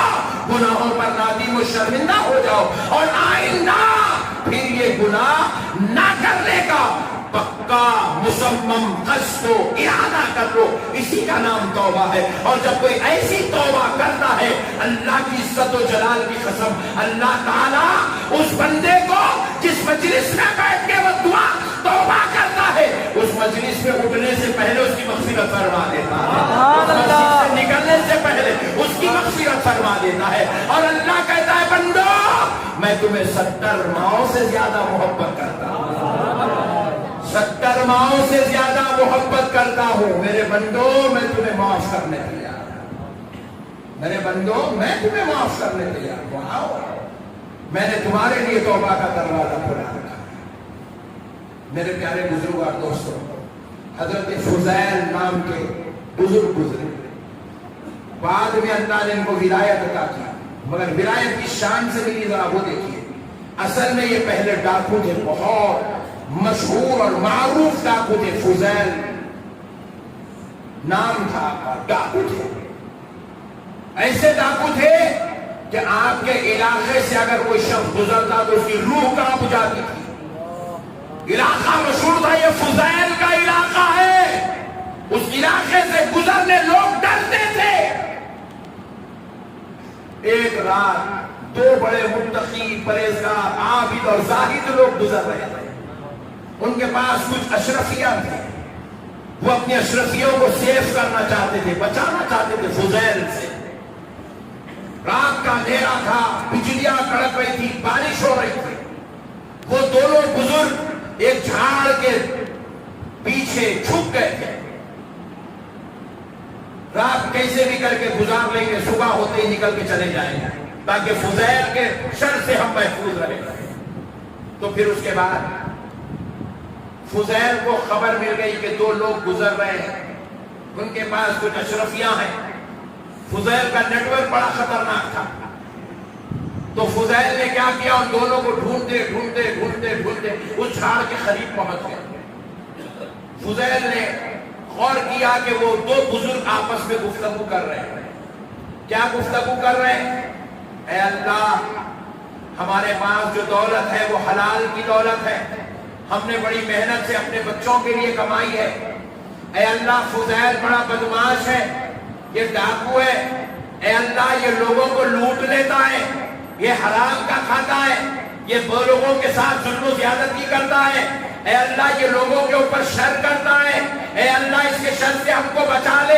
گناہوں پر نادم و شرمندہ ہو جاؤ اور آئندہ پھر یہ گناہ نہ کرنے کا پکا مصمم قصد و ارادہ کر لو، اسی کا نام توبہ ہے۔ اور جب کوئی ایسی توبہ کرتا ہے اللہ کی عزت و جلال کی قسم اللہ تعالیٰ اس بندے کو جس مجلس میں بیٹھ کے وہ دعا توبہ کرتا ہے اس مجلس میں اٹھنے سے پہلے اس کی مغفرت فرما دیتا ہے، اس مجلس سے نکلنے سے پہلے اس کی مغفرت فرما دیتا ہے۔ اور اللہ کہتا ہے بندو میں تمہیں 70 ماؤں سے زیادہ محبت کرتا ہوں، 70 ماؤں سے زیادہ محبت کرتا ہوں، میرے بندو میں تمہیں معاف کرنے تیار ہوں، میرے بندو میں تمہیں معاف کرنے تیار ہوں، آؤ میں نے تمہارے لیے توبہ کا دروازہ کھولا رکھا۔ میرے پیارے بزرگ اور دوستوں، حضرت فضیل نام کے بزرگ گزرے، بعد میں اللہ نے ان کو ولایت عطا کی، مگر ولایت کی شان سے ملی ذرا وہ دیکھیے۔ اصل میں یہ پہلے ڈاکو تھے، بہت مشہور اور معروف ڈاکو تھے، فضیل نام تھا، ڈاکو تھے، ایسے ڈاکو تھے کہ آپ کے علاقے سے اگر کوئی شخص گزرتا تو اس کی روح کانپ جاتی تھی۔ علاقہ مشہور تھا یہ فضیل کا علاقہ ہے، اس علاقے سے گزرنے لوگ ڈرتے تھے۔ ایک رات 2 بڑے متقی پرہیزگار عابد اور زاہد لوگ گزر رہے تھے، ان کے پاس کچھ اشرفیاں تھے، وہ اپنی اشرفیوں کو سیف کرنا چاہتے تھے، بچانا چاہتے تھے فضیل سے۔ رات کا اندھیرا تھا، بجلیاں کڑک رہی تھی، بارش ہو رہی تھی، وہ دونوں بزرگ ایک جھاڑ کے پیچھے چھپ گئے تھے۔ رات کیسے بھی کر کے گزار لیں گے، صبح ہوتے ہی نکل کے چلے جائیں گے تاکہ فضیل کے شر سے ہم محفوظ رہیں۔ تو پھر اس کے بعد فضیل کو خبر مل گئی کہ 2 لوگ گزر رہے ہیں، ان کے پاس کچھ اشرفیاں ہیں۔ فضیل کا نیٹ ورک بڑا خطرناک تھا، تو فضیل نے کیا کیا، ان دونوں کو ڈھونڈتے ڈھونڈتے ڈھونڈتے ڈھونڈتے اس جھاڑ کے قریب پہنچ گئے۔ فضیل نے غور کیا کہ وہ 2 بزرگ آپس میں گفتگو کر رہے ہیں۔ کیا گفتگو کر رہے ہیں؟ اے اللہ ہمارے پاس جو دولت ہے وہ حلال کی دولت ہے، ہم نے بڑی محنت سے اپنے بچوں کے لیے کمائی ہے۔ اے اللہ فضیل بڑا بدمعاش ہے، یہ ڈاکو ہے، اے اللہ یہ لوگوں کو لوٹ لیتا ہے، یہ حرام کا کھاتا ہے، یہ لوگوں کے ساتھ ظلم و زیادتی کرتا ہے، اے اللہ یہ لوگوں کے اوپر شر کرتا ہے، اے اللہ اس کے شر سے ہم کو بچا لے،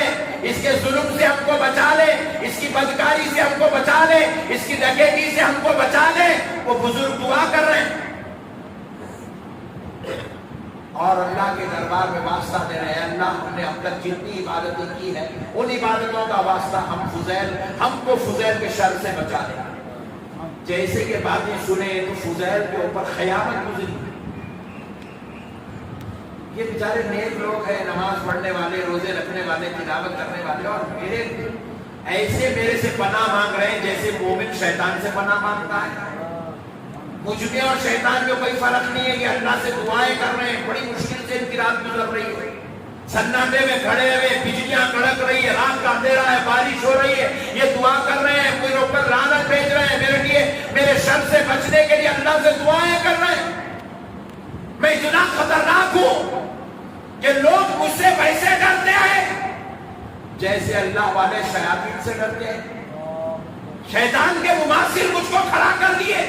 اس کے ظلم سے ہم کو بچا لے، اس کی بدکاری سے ہم کو بچا لے، اس کی ڈکیتی سے ہم کو بچا لے۔ وہ بزرگ دعا کر رہے ہیں اور اللہ کے دربار میں واسطہ دے رہے ہیں، اللہ ہم نے اب تک جتنی عبادتیں کی ہے ان عبادتوں کا واسطہ ہم کو فضیل کے شر سے بچا دے۔ جیسے یہ باتیں سنے تو فضیل کے اوپر خیانت گزری۔ یہ بیچارے نیک لوگ ہیں، نماز پڑھنے والے، روزے رکھنے والے، تلاوت کرنے والے، اور میرے سے پناہ مانگ رہے ہیں جیسے مومن شیطان سے پناہ مانگتا ہے۔ مجھ میں اور شیطان میں کوئی فرق نہیں ہے. یہ اللہ سے دعائیں کر رہے ہیں, بڑی مشکل سے ان کی رات گزر رہی ہے, سناٹے میں کھڑے ہوئے, بجلیاں کڑک رہی ہے, رات کا اندھیرا ہے, بارش ہو رہی ہے, یہ دعا کر رہے ہیں, کوئی اوپر لعنت بھیج رہے ہیں میرے لیے, میرے شر سے بچنے کے لیے اللہ سے دعائیں کر رہے ہیں. میں اتنا خطرناک ہوں کہ لوگ مجھ سے ویسے ڈرتے ہیں جیسے اللہ والے شیاطین سے ڈرتے ہیں. شیطان کے مماثل مجھ کو کھڑا کر دیے.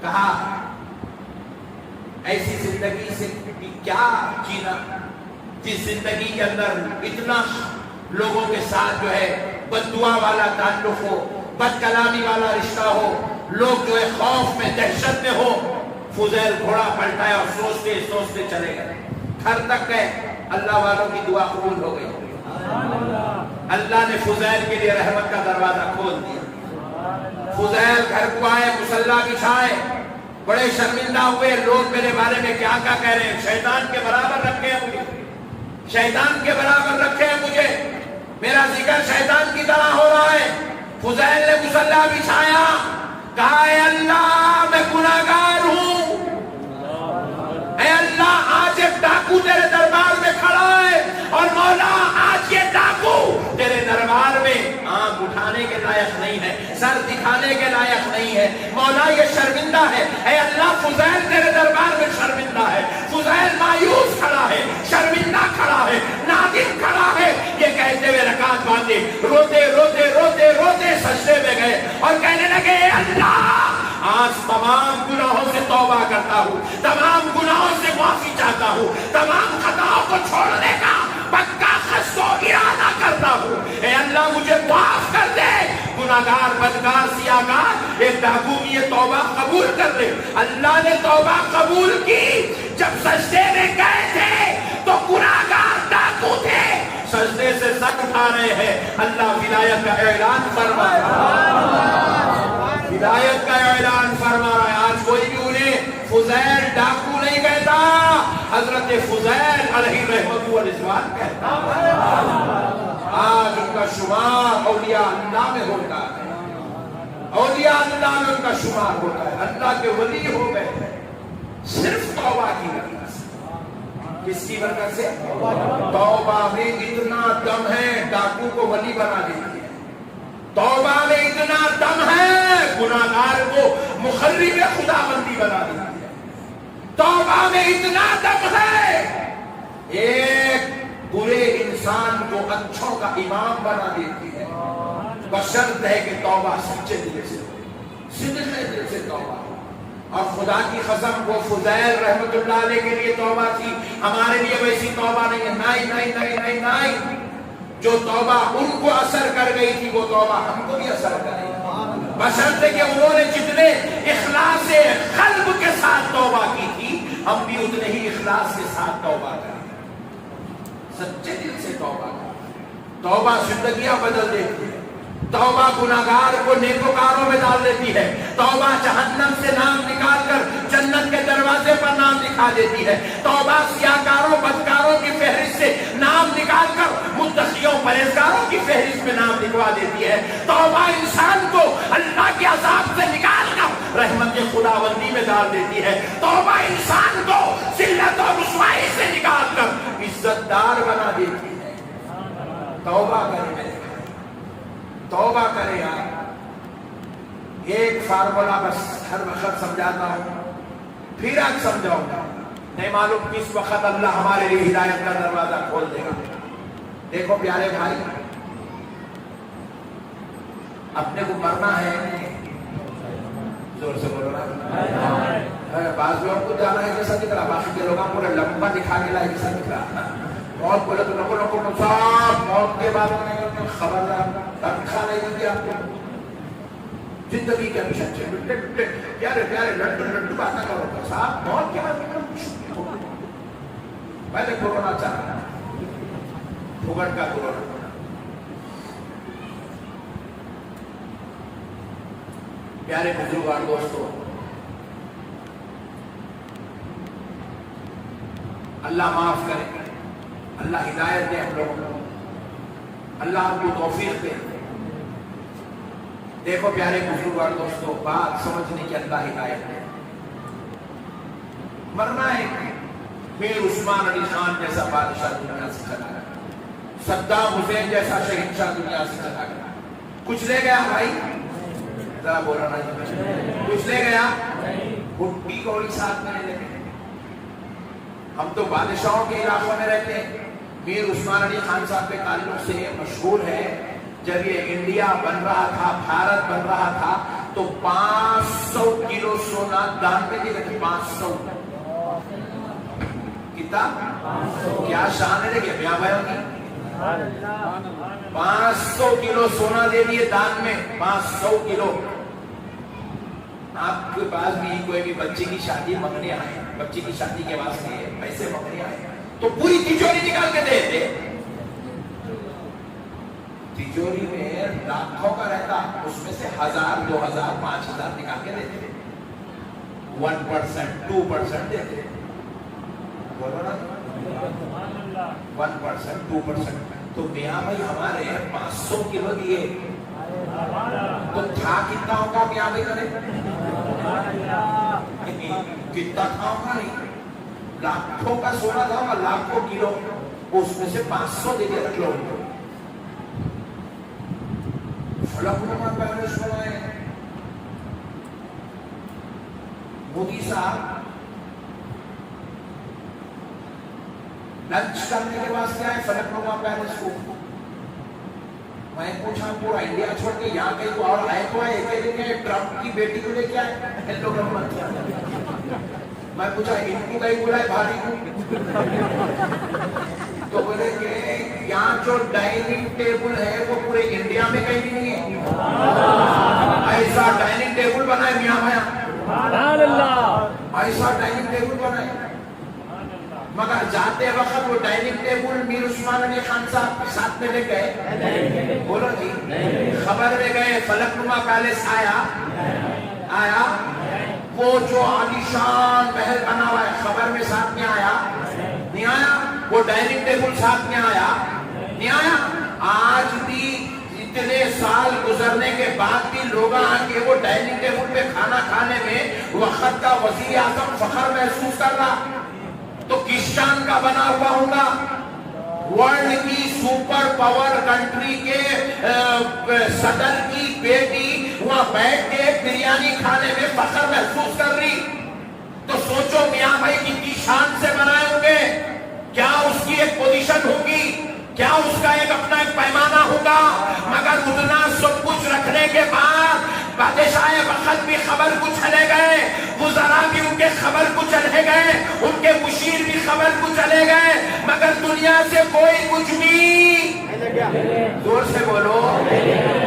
کہا ایسی زندگی سے کیا جینا جس زندگی کے اندر اتنا لوگوں کے ساتھ جو ہے بد دعا والا تعلق ہو, بد کلامی والا رشتہ ہو, لوگ جو ہے خوف میں دہشت میں ہو. فضیل گھوڑا پلٹایا اور سوچتے سوچتے چلے گئے, گھر تک گئے. اللہ والوں کی دعا قبول ہو گئی. اللہ نے فضیل کے لیے رحمت کا دروازہ کھول دیا. فضیل گھر کو آئے, مصلی بچھائے, بڑے شرمندہ ہوئے. لوگ میرے بارے میں کیا کیا کہہ رہے ہیں, شیطان کے برابر رکھے ہیں مجھے, شیطان کے برابر رکھے ہیں مجھے, میرا ذکر شیطان کی طرح ہو رہا ہے. فضیل نے مصلی بچھایا, کہا اے اللہ میں گناہگار ہوں, اے اللہ آج ایک ڈاکو تیرے دربار میں کھڑا ہے, اور مولا آج یہ ڈاکو تیرے دربار میں آنکھ اٹھانے کے لائق نہیں ہے, سر دکھانے کے لائق نہیں ہے. مولا یہ شرمندہ ہے. اے اللہ فضیل تیرے دربار میں شرمندہ ہے. فضیل مایوس کھڑا ہے, شرمندہ کھڑا ہے, نادم کھڑا ہے. یہ کہتے ہوئے رکعت باندھے, روتے روتے روتے روتے سجدے میں گئے اور کہنے لگے اے اللہ آج تمام گناہوں سے توبہ کرتا ہوں, تمام گناہوں سے معافی چاہتا ہوں, تمام خطاؤں کو چھوڑنے کا پکا قصد و ارادہ کرتا ہوں. اے اللہ مجھے معاف کر دے. گناہگار, بدکار, سیاہکار ایک ڈاکو کی یہ توبہ قبول کر دے. اللہ نے توبہ قبول کی. جب سجدے میں گئے تھے تو گناہگار ڈاکو تھے, سجدے سے سر اٹھا رہے ہیں. اللہ ولایت کا اعلان فرما رہا ہے, ہدایت کا اعلان فرما رہا ہے. آج کوئی بھی انہیں فضیل ڈاکو نہیں کہتا, حضرت فضیل علیہ رحمت و رضوان کہتا. آج ان کا شمار اولیاء اللہ میں ہوتا ہے, اولیاء اللہ میں ان کا شمار ہوتا ہے. اللہ کے ولی ہو گئے صرف توبہ کی برکت سے. کس کی برکت سے؟ توبہ میں اتنا دم ہے ڈاکو کو ولی بنا دیتی ہے. توبہ میں اتنا دم ہے گناہگار کو مخرب خداوندی بنا دیتی ہے. توبہ میں اتنا دم ہے ایک برے انسان کو اچھوں کا امام بنا دیتی ہے, بشرط ہے کہ توبہ سچے دل سے ہو, صدقے دل سے توبہ. اور خدا کی قسم وہ فضیل رحمت اللہ علیہ کے لیے توبہ تھی, ہمارے لیے ویسی توبہ نہیں ہے. نہیں نہیں نہیں نہیں نہیں, جو توبہ ان کو اثر کر گئی تھی وہ توبہ ہم کو بھی اثر کرے گی, بشرط کہ انہوں نے جتنے اخلاص قلب کے ساتھ توبہ کی تھی ہم بھی اتنے ہی اخلاص کے ساتھ توبہ کریں, سچے دل سے توبہ کریں. توبہ زندگیاں بدل دیتی ہے. توبہ گناہگار کو نیکوکاروں میں ڈال دیتی ہے. توبہ جہنم سے نام نکال کر جنت کے دروازے پر نام لکھا دیتی ہے. توبہ سیاہکاروں بدکاروں کی فہرست سے نام نکال کر متقیوں پرہیزگاروں کی فہرست میں نام لکھوا دیتی ہے. توبہ انسان کو اللہ کے عذاب سے نکال کر رحمت خداوندی میں ڈال دیتی ہے. توبہ انسان کو ذلت اور رسوائی سے نکال کر عزت دار بنا دیتی ہے. توبہ کریں, توبہ کریں یار. ایک فارمولا بس ہر وقت سمجھاتا ہوں, پھر آج سمجھاؤں گا, نہیں معلوم کس وقت اللہ ہمارے لیے ہدایت کا دروازہ کھول دے گا. دیکھو پیارے بھائی, اپنے کو مرنا ہے, زور سے بولو نا. بعض لوگوں کو جانا ہے جیسا دکھ رہا, باقی کے لوگوں کو لمبا دکھانے لائے جیسا دکھ رہا. موت بولے تو نکو نکو صاحب, موت کے بعد خبردار کھا نہیں دیا آپ کو. زندگی کے پیچھے پیارے پیارے لڈو لڈو باتیں کرو صاحب, موت کے بعد پہلے کورونا چل رہا, پھگٹ کا کورونا. پیارے بزرگان دوستو, اللہ معاف کرے, اللہ ہدایت دے ہم لوگوں کو, اللہ ہم کو توفیق دے. دیکھو پیارے بزرگ اور دوستوں، بات سمجھنے کی اللہ ہدایت ہے۔ مرنا ہے، میر عثمان علی خان جیسا بادشاہ دنیا سے چلا گیا، صدام حسین جیسا شہنشاہ دنیا سے چلا گیا، کچھ لے گیا بھائی؟ ذرا بولا نا جی، کچھ لے گیا؟ بھٹی کوڑی ساتھ میں لے گئے۔ ہم تو بادشاہوں کے علاقوں میں رہتے ہیں۔ میر عثمان علی خان صاحب کے تعلق سے مشہور ہے، جب یہ انڈیا بن رہا تھا، بھارت بن رہا تھا، تو 500 کلو سونا دان میں دے گئے۔ 500 کتنا؟ کیا شان ہے کہ میاں بھائیوں کی 500 کلو سونا دے دیے دان میں، 500 کلو۔ آپ کے پاس بھی کوئی بھی بچے کی شادی منگنے آئے، بچے کی شادی کے واسطے پیسے منگنے آئے تو پوری تجوری نکال کے دے دے۔ تجوری میں لاکھوں کا رہتا، اس میں سے 1000 2000 5000 نکال کے دیتے، 1% 2% دیتے۔ بولو نا 1% 2%۔ تو میاں بھائی ہمارے 500 کلو دیے تو تھا کتنا ہوگا میاں بھائی کرے؟ کتنا تھا ہوگا؟ نہیں، لاکھوں کا سونا تھا ہوگا، لاکھوں کلو، اس میں سے 500 دے کے رکھ لو۔ فلک نما پیرس بنائے مودی صاحب، لنچ کرنے کے واسطے آئے فلک نما پیرس کو۔ میں پوچھا پورا انڈیا چھوڑ کے یہاں کہیں تو اور آئے تو آئے، ایک دن میں ٹرمپ کی بیٹی کو لے کے آئے، ہیلو گورنمنٹ۔ میں پوچھا ان کو کہیں بلائے بھاری کو؟ تو بولے کہ یہاں جو ڈائننگ ٹیبل ہے وہ پورے انڈیا میں کہیں بھی نہیں ہے، ایسا ڈائننگ ٹیبل بنائے میاں بھایا، ایسا ڈائننگ ٹیبل بنائے۔ مگر جاتے وقت وہ ڈائننگ ٹیبل میر عثمان علی خان صاحب کے ساتھ میں لے گئے؟ بولو جی، خبر میں گئے، فلک نما پیلس آیا، وہ جو عالیشان محل بنا ہوا ہے خبر میں ساتھ میں آیا؟ نہیں آیا۔ وہ ڈائننگ ٹیبل ساتھ میں آیا؟ نہیں آیا۔ آج بھی اتنے سال گزرنے کے بعد بھی لوگ آ کے وہ ڈائننگ ٹیبل پہ کھانا کھانے میں وقت کا وزیر اعظم فخر محسوس کر رہا، تو کس شان کا بنا ہوا ہوگا؟ ورلڈ کی سپر پاور کنٹری کے صدر کی بیٹی وہاں بیٹھ کے بریانی کھانے میں فخر محسوس کر رہی، تو سوچو میاں بھائی کتنی شان سے بنائے ہوں گے، کیا اس کی ایک پوزیشن ہوگی، کیا اس کا ایک اپنا ایک پیمانہ ہوگا۔ مگر اتنا سب کچھ رکھنے کے بعد بادشاہ وقت بھی خبر کو چلے گئے، وزراء بھی ان کے خبر کو چلے گئے، ان کے مشیر بھی خبر کو چلے گئے، مگر دنیا سے کوئی کچھ نہیں۔ زور سے بولو،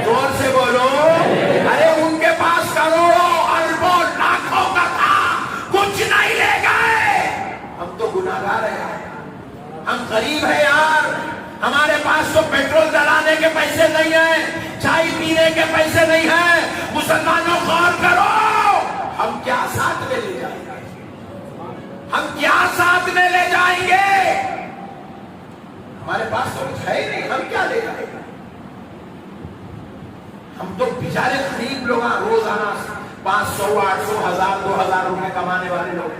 زور سے بولو، ارے ان کے پاس کروڑوں اربوں لاکھوں کا تھا، کچھ نہیں لے گئے۔ ہم تو گناہگار ہیں، ہم غریب ہیں یار، ہمارے پاس تو پیٹرول ڈلانے کے پیسے نہیں ہیں، چائے پینے کے پیسے نہیں ہیں۔ مسلمانوں غور کرو، ہم کیا ساتھ میں لے جائیں گے؟ ہم کیا ساتھ میں لے جائیں گے؟ ہمارے پاس تو کچھ ہے ہی نہیں، ہم کیا لے جائیں گے؟ ہم تو بیچارے غریب لوگ ہیں، روزانہ 500 800 1000 2000 روپے کمانے والے لوگ،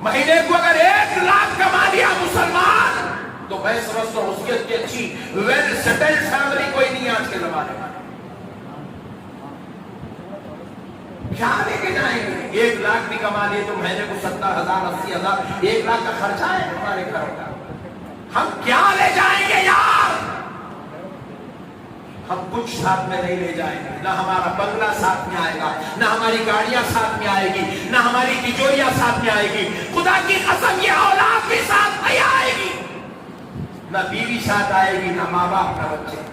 مہینے کو اگر 1 لاکھ کما لیا مسلمان تو میں سمجھتا ہوں اس کی اچھی ویل سیٹلڈ فیملی کوئی نہیں آج کے زمانے میں۔ کیا لے کے جائیں گے؟ 1 لاکھ بھی کما لیے تو مہینے کو 70,000 80,000 1 لاکھ کا خرچہ ہے ہمارے گھروں کا، ہم کیا لے جائیں گے یار؟ ہم کچھ ساتھ میں نہیں لے جائیں گے، نہ ہمارا بنگلہ ساتھ میں آئے گا، نہ ہماری گاڑیاں ساتھ میں آئے گی، نہ ہماری تجوریاں ساتھ میں آئے گی، خدا کی قسم یہ اولاد بھی ساتھ نہیں آئے گی، نہ بیوی ساتھ آئے گی، نہ ماں باپ نہ بچے۔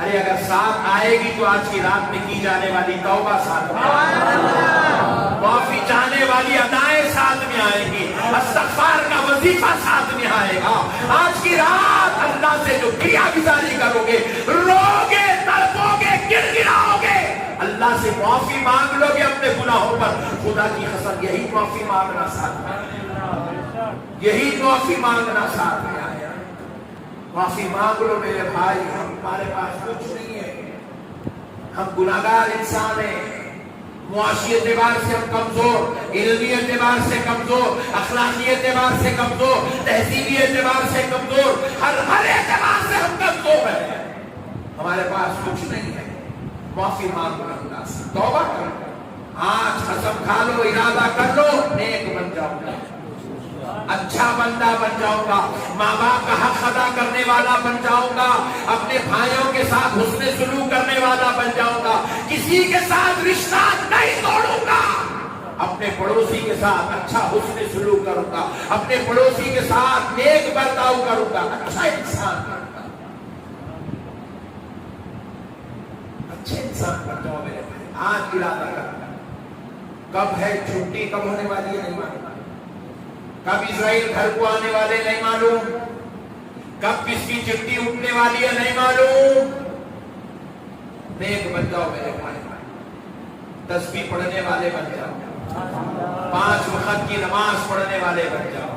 ارے اگر ساتھ آئے گی تو آج کی رات میں کی جانے والی توبہ ساتھ میں آئے گی، معافی چاہنے والی ادائیں ساتھ میں آئے گی، استغفار کا وظیفہ ساتھ میں آئے گا۔ آج کی رات اللہ سے جو کریا گزاری کرو گے، روگے، تڑپو گے، گر گراؤ گے، اللہ سے معافی مانگ لو گے اپنے گناہوں پر، خدا کی قسم یہی معافی مانگنا ساتھ میں، یہی معافی مانگنا ساتھ میں آیا۔ معافی مانگ لو میرے بھائی، ہمارے پاس کچھ نہیں ہے، ہم گناہگار انسان ہیں، معاشی اعتبار سے ہم کمزور، علمی اعتبار سے کمزور، اخلاقی اعتبار سے کمزور، تہذیبی اعتبار سے کمزور، ہر اعتبار سے ہم کمزور ہیں، ہمارے پاس کچھ نہیں ہے۔ معافی مانگو اللہ سے، توبہ کرو، آج قسم کھا لو، ارادہ کر لو، نیک بن جاؤں گا، اچھا بندہ بن جاؤں گا، ماں باپ کا حق ادا کرنے والا بن جاؤں گا، اپنے بھائیوں کے ساتھ حسن سلوک کرنے والا بن جاؤں گا، کسی کے ساتھ رشتہ نہیں توڑوں گا، اپنے پڑوسی کے ساتھ اچھا حسن سلوک کروں گا، اپنے پڑوسی کے ساتھ نیک برتاؤ کروں گا، اچھا انسان بن گا، اچھے انسان بن جاؤ میرے بھائی۔ آج ارادہ کرنا، کب ہے چھٹی، کب ہونے والی ہے نہیں معلوم، کب اسرائیل گھر کو آنے والے نہیں معلوم، کب کس کی چٹھی اٹھنے والی ہے نہیں معلوم۔ نیک بن جاؤ میرے بھائی، تسبیح پڑھنے والے بن جاؤ، 5 وقت کی نماز پڑھنے والے بن جاؤ،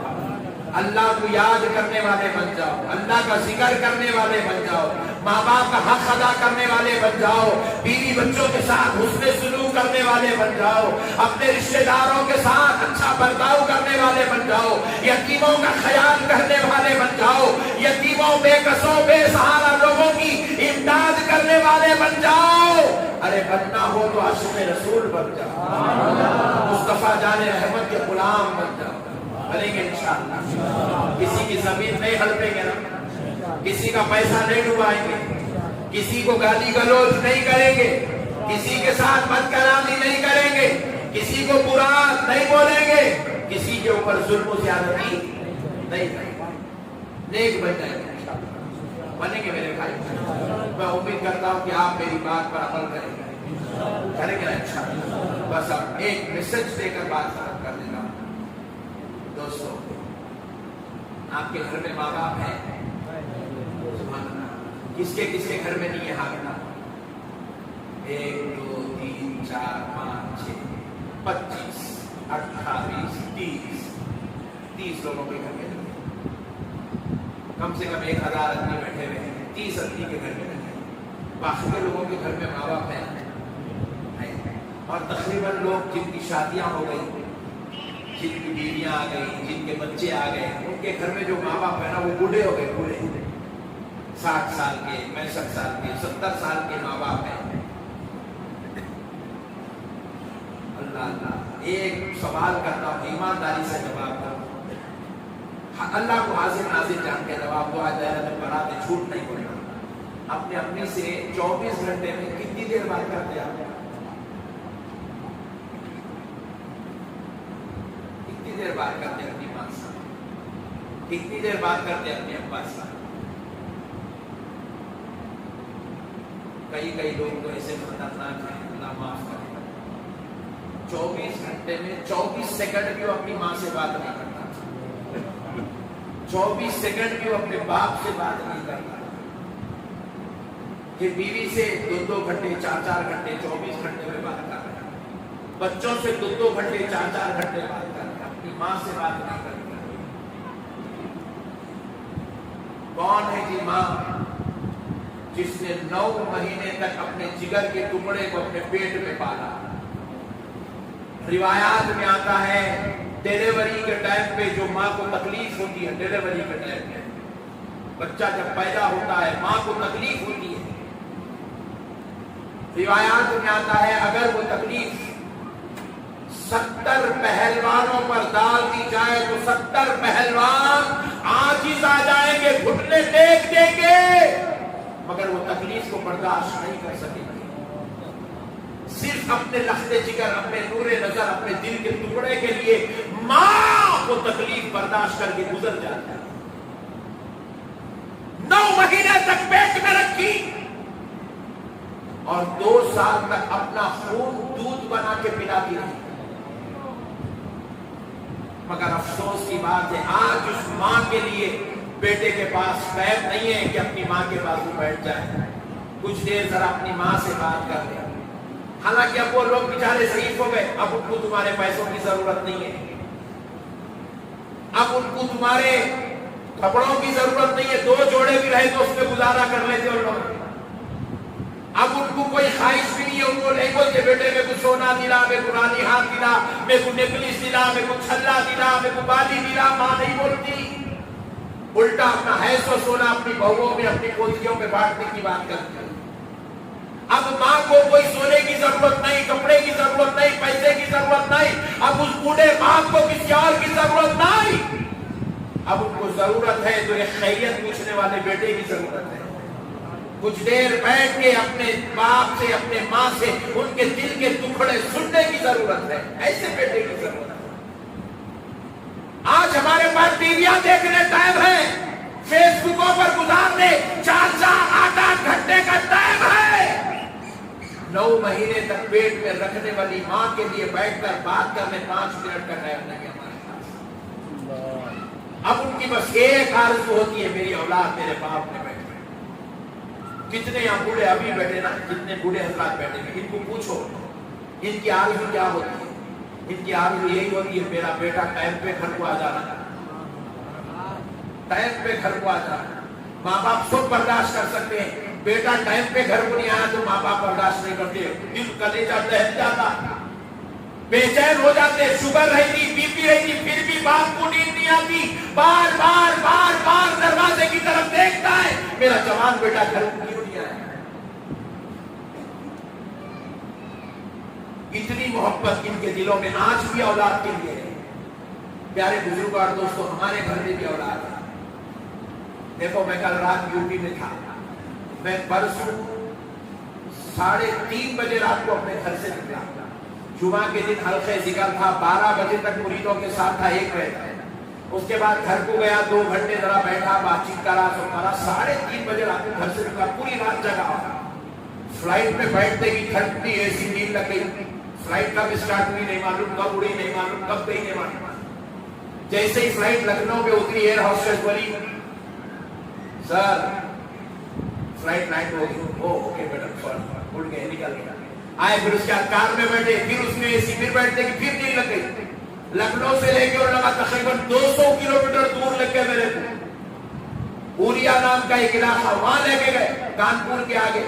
اللہ کو یاد کرنے والے بن جاؤ، اللہ کا ذکر کرنے والے بن جاؤ، ماں باپ کا حق ادا کرنے والے بن جاؤ، بیوی بچوں کے ساتھ حسن سلوک کرنے والے بن جاؤ، اپنے رشتہ داروں کے ساتھ اچھا برتاؤ کرنے والے بن جاؤ، یتیموں کا خیال کرنے والے بن جاؤ، یتیموں، بے کسوں، بے سہارا لوگوں کی امداد کرنے والے بن جاؤ۔ ارے بننا ہو تو عاشق رسول بن جاؤ، مصطفیٰ جان رحمت کے غلام بن جاؤ، بنیں گے انشاءاللہ۔ کسی کی زمین نہیں ہڑپیں گے نا، کسی کا پیسہ نہیں ڈبائیں گے، کسی کو گالی گلوچ نہیں کریں گے، کسی کے ساتھ بد کلامی نہیں کریں گے، کسی کو برا نہیں بولیں گے، کسی کے اوپر ظلم و زیادتی نہیں کریں گے، نیک بن جائیں گے انشاءاللہ، بنیں گے میرے بھائی۔ میں امید کرتا ہوں کہ آپ میری بات پر عمل کریں گے نا انشاءاللہ۔ بس اب ایک میسج دے کر بات ختم کر دیتا ہوں۔ دوستو، آپ کے گھر میں ماں باپ ہیں؟ کس کے گھر میں نہیں ہے؟ ہاتھ اٹھاؤ۔ 1 2 3 4 5 6 25 28 30 لوگوں کے گھر میں نہیں ہے۔ کم سے کم 1000 آدمی بیٹھے ہوئے ہیں، 30 آدمی کے گھر میں نہیں ہے۔ باقی کے لوگوں کے گھر میں ماں باپ ہیں، اور تقریباً لوگ جن کی شادیاں ہو گئی، جن کی بیویاں آ گئی، جن کے بچے آ گئے، ان کے گھر میں جو ماں باپ ہے نا وہ بوڑھے ہو گئے، بوڑھے 60 سال کے، 65 سال کے، 70 سال کے ماں باپ ہیں۔ اللہ اللہ، ایک سوال کرتا ہوں، ایمانداری سے جواب دو، اللہ کو حاضر ناظر جان کے جواب دو، آج برات جھوٹ نہیں بولنا۔ اپنے اپنی سے 24 گھنٹے میں کتنی دیر بات کرتے آپ؟ کتنی دیر بات کرتے ہیں اپنی ماں سے؟ کتنی دیر بات کرتے ہیں اپنے ابا سے؟ کئی لوگ تو ایسے خطرناک ہیں، اللہ معاف کرے، 24 گھنٹے میں 24 سیکنڈ بھی وہ اپنی ماں سے بات نہیں کرتا، 24 سیکنڈ بھی وہ اپنے باپ سے بات نہیں کرتا، کہ بیوی سے 2 گھنٹے 4 گھنٹے 24 گھنٹے میں بات کر رہا ہے، بچوں سے 2 گھنٹے 4 گھنٹے بات کر رہا ہے، اپنی ماں سے بات نہیں کرتا۔ کون ہے جی ماں جس نے 9 مہینے تک اپنے جگر کے ٹکڑے کو اپنے پیٹ میں پالا؟ روایات میں آتا ہے ڈیلیوری کے ٹائم پہ جو ماں کو تکلیف ہوتی ہے، ڈیلیوری کے ٹائم پہ بچہ جب پیدا ہوتا ہے ماں کو تکلیف ہوتی ہے، روایات میں آتا ہے اگر وہ تکلیف 70 پہلوانوں پر ڈال دی جائے تو 70 پہلوان عاجز آ جائیں گے، گھٹنے ٹیک دیں گے، مگر وہ تکلیف کو برداشت نہیں کر سکیں گے۔ صرف اپنے لخت جگر، اپنے نور نظر، اپنے دل کے ٹکڑے کے لیے ماں کو تکلیف برداشت کر کے گزر جاتا ہے۔ 9 مہینے تک پیٹ میں رکھی اور 2 سال تک اپنا خون دودھ بنا کے پلاتی رہی، مگر افسوس کی بات ہے آج اس ماں کے لیے بیٹے کے پاس پیٹ نہیں ہے کہ اپنی ماں کے پاس وہ بیٹھ جائے، کچھ دیر ذرا اپنی ماں سے بات کر لے۔ حالانکہ اب وہ لوگ بیچارے ضعیف ہو گئے، اب ان کو تمہارے پیسوں کی ضرورت نہیں ہے، اب ان کو تمہارے کپڑوں کی ضرورت نہیں ہے، 2 جوڑے بھی رہے تو اس میں گزارا کر لیتے اور لوگ، اب ان کو کوئی خواہش بھی نہیں ہے، ان کو نہیں بولتے بیٹے میرے کو سونا دلا، میرے کو رانی ہاتھ دلا، میرے کو نیکلیس دلا، میرے کو چھلا دلا، میرے کو بالی دلا، ماں نہیں بولتی، الٹا اپنا حیث و سونا اپنی بہوؤں میں اپنی پوتیوں میں بانٹنے کی بات کرتی ہے۔ اب ماں کو کوئی سونے کی ضرورت نہیں، کپڑے کی ضرورت نہیں، پیسے کی ضرورت نہیں، اب اس بوڑھے ماں کو کسی اور کی ضرورت نہیں، اب ان کو ضرورت ہے تو ایک خیریت پوچھنے والے بیٹے کی ضرورت ہے، کچھ دیر بیٹھ کے اپنے باپ سے اپنے ماں سے ان کے دل کے ٹکڑے سننے کی ضرورت ہے، ایسے بیٹے کی ضرورت ہے۔ آج ہمارے پاس ٹیویاں دیکھنے ٹائم ہے، فیس بکوں پر گزارنے 4-4 8-8 گھنٹے کا ٹائم ہے، 9 مہینے تک پیٹ میں رکھنے والی ماں کے لیے بیٹھ کر بات کرنے 5 منٹ کا ٹائم نہیں ہے ہمارے پاس۔ اب ان کی بس ایک آرزو ہوتی ہے میری اولاد میرے باپ میں بیٹھے۔ کتنے یہاں بوڑھے ابھی بیٹھے نا، کتنے بوڑھے حضرات بیٹھے ہیں، ان کو پوچھو ان کی آرزو کیا ہوتی ہے؟ ان کی آرزو یہی ہوتی ہے میرا بیٹا ٹائم پہ گھر کو آ جانا، ٹائم پہ گھر کو آ جانا۔ ماں باپ سب برداشت کر سکتے ہیں، بیٹا ٹائم پہ گھر کو نہیں آیا تو ماں باپ برداشت نہیں کرتے، دل کلیجہ دہل جاتا، بے چین ہو جاتے، شوگر رہتی، بی پی رہتی، پھر بھی باپ کو نیند نہیں آتی، بار بار بار بار دروازے کی طرف دیکھتا ہے، میرا جوان بیٹا گھر کو کیوں نہیں آیا۔ اتنی محبت ان کے دلوں میں آج بھی اولاد کے لیے ہے۔ پیارے بزرگ اور دوستو، ہمارے گھر میں بھی اولاد ہے۔ دیکھو میں کل رات یوپی میں تھا، میں پرسوں 3:30 بجے رات کو اپنے گھر سے نکلا، جمعہ کے دن حلقہ ذکر تھا، 12 بجے تک مریدوں کے ساتھ تھا 1 بجے تک، اس کے بعد گھر کو گیا، 2 گھنٹے ذرا بیٹھا، بات چیت کرا، سب کرا، 3:30 بجے رات کو گھر سے نکلا، پوری رات جگا ہوا۔ فلائٹ میں بیٹھتے ہی ٹھنڈی ایسی نیند لگ گئی، فلائٹ کب اسٹارٹ ہوئی نہیں معلوم، کب اڑی نہیں معلوم، کب گئی نہیں معلوم۔ جیسے ہی فلائٹ لکھنؤ پہ اتری، ایئر ہوسٹس بولی سر فلائٹ لینڈ ہو گئی، اوکے میڈم اٹھ گئے، نکل گئے، آئے، پھر اس کے بعد کار میں بیٹھے، پھر اس میں اے سی، پھر بیٹھتے کہ پھر نیند لگ گئی۔ لکھنؤ سے لے کے اور لگا تقریباً 200 کلومیٹر دور لگ گئے میرے کو، اوریا نام کا ایک علاقہ، وہاں لے کے گئے، کانپور کے آگے،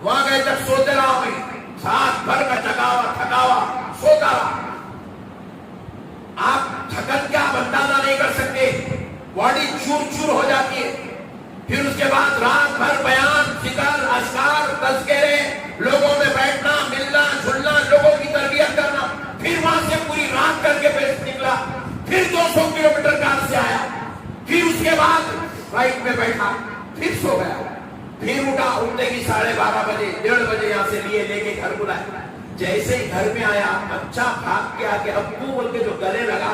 وہاں گئے تک سوتے رہا میں، ساتھ بھر کا تھکاوا سوتا رہا۔ آپ تھکن کیا آپ اندازہ نہیں کر سکتے، باڈی چور چور ہو جاتی ہے۔ پھر اس کے بعد رات بھر بیان، ذکر، اذکار، تذکرے، لوگوں میں بیٹھنا، ملنا، جھلنا، لوگوں کی تربیت کرنا، پھر وہاں سے پوری رات کر کے پھر نکلا، پھر 200 کلومیٹر کار سے آیا، پھر اس کے بعد فلائٹ میں بیٹھا، پھر سو گیا، پھر اٹھا، اٹھنے کی 12:30 بجے 1:30 بجے یہاں سے لے کے گھر بلایا۔ جیسے ہی گھر میں آیا، بچہ بھاگ کے آ کے ابو بول کے جو گلے لگا،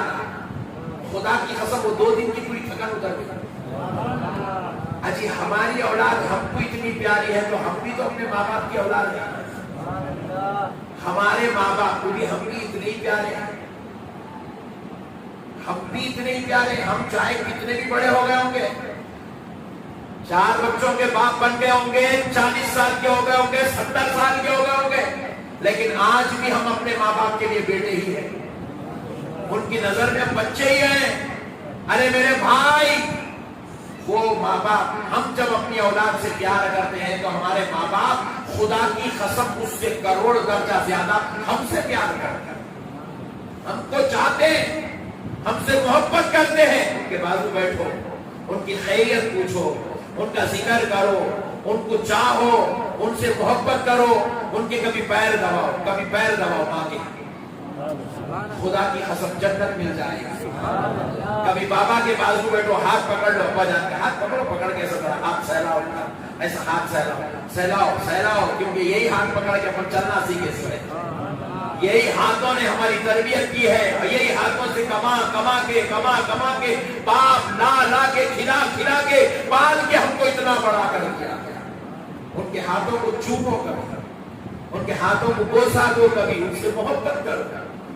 خدا کی قسم وہ 2 دن کی پوری تھکن اتر گئی۔ اجی ہماری اولاد ہم کو اتنی پیاری ہے تو ہم بھی تو اپنے ماں باپ کی اولاد ہیں، ہمارے ماں باپ کو بھی ہم بھی اتنے ہی پیارے ہیں، ہم بھی اتنے ہی پیارے ہیں، ہم چاہے کتنے بھی بڑے ہو گئے ہوں گے، 4 بچوں کے باپ بن گئے ہوں گے، 40 سال کے ہو گئے ہوں گے، 70 سال کے ہو گئے ہوں گے، لیکن آج بھی ہم اپنے ماں باپ کے لیے بیٹے ہی ہیں، ان کی نظر میں بچے ہی ہیں۔ ارے میرے بھائی، وہ ماں باپ، ہم جب اپنی اولاد سے پیار کرتے ہیں تو ہمارے ماں باپ خدا کی قسم اس سے کروڑ درجہ زیادہ ہم سے پیار کرتے ہیں، ہم کو چاہتے ہیں، ہم سے محبت کرتے ہیں۔ ان کے بازو بیٹھو، ان کی خیریت پوچھو، ان کا ذکر کرو، ان کو چاہو، ان سے محبت کرو، ان کے کبھی پیر دباؤ ماں کے، خدا کی قسم جنت مل جائے گی۔ کبھی بابا کے بازو بیٹھو، ہاتھ پکڑ لو، ابا جان کے ہاتھ پکڑو، پکڑ کے ایسا کرا، ہاتھ سہلاؤ، ایسا ہاتھ سہلاؤ، کیونکہ یہی ہاتھ پکڑ کے اپن چلنا سیکھے سکے، یہی ہاتھوں نے ہماری تربیت کی ہے، اور یہی ہاتھوں سے کما کے باپ لا کے کھلا کے پال کے ہم کو اتنا بڑا کر دیا۔ ان کے ہاتھوں کو چومو کبھی، ان کے ہاتھوں کو بوسا دو کبھی، ان سے محبت کرو،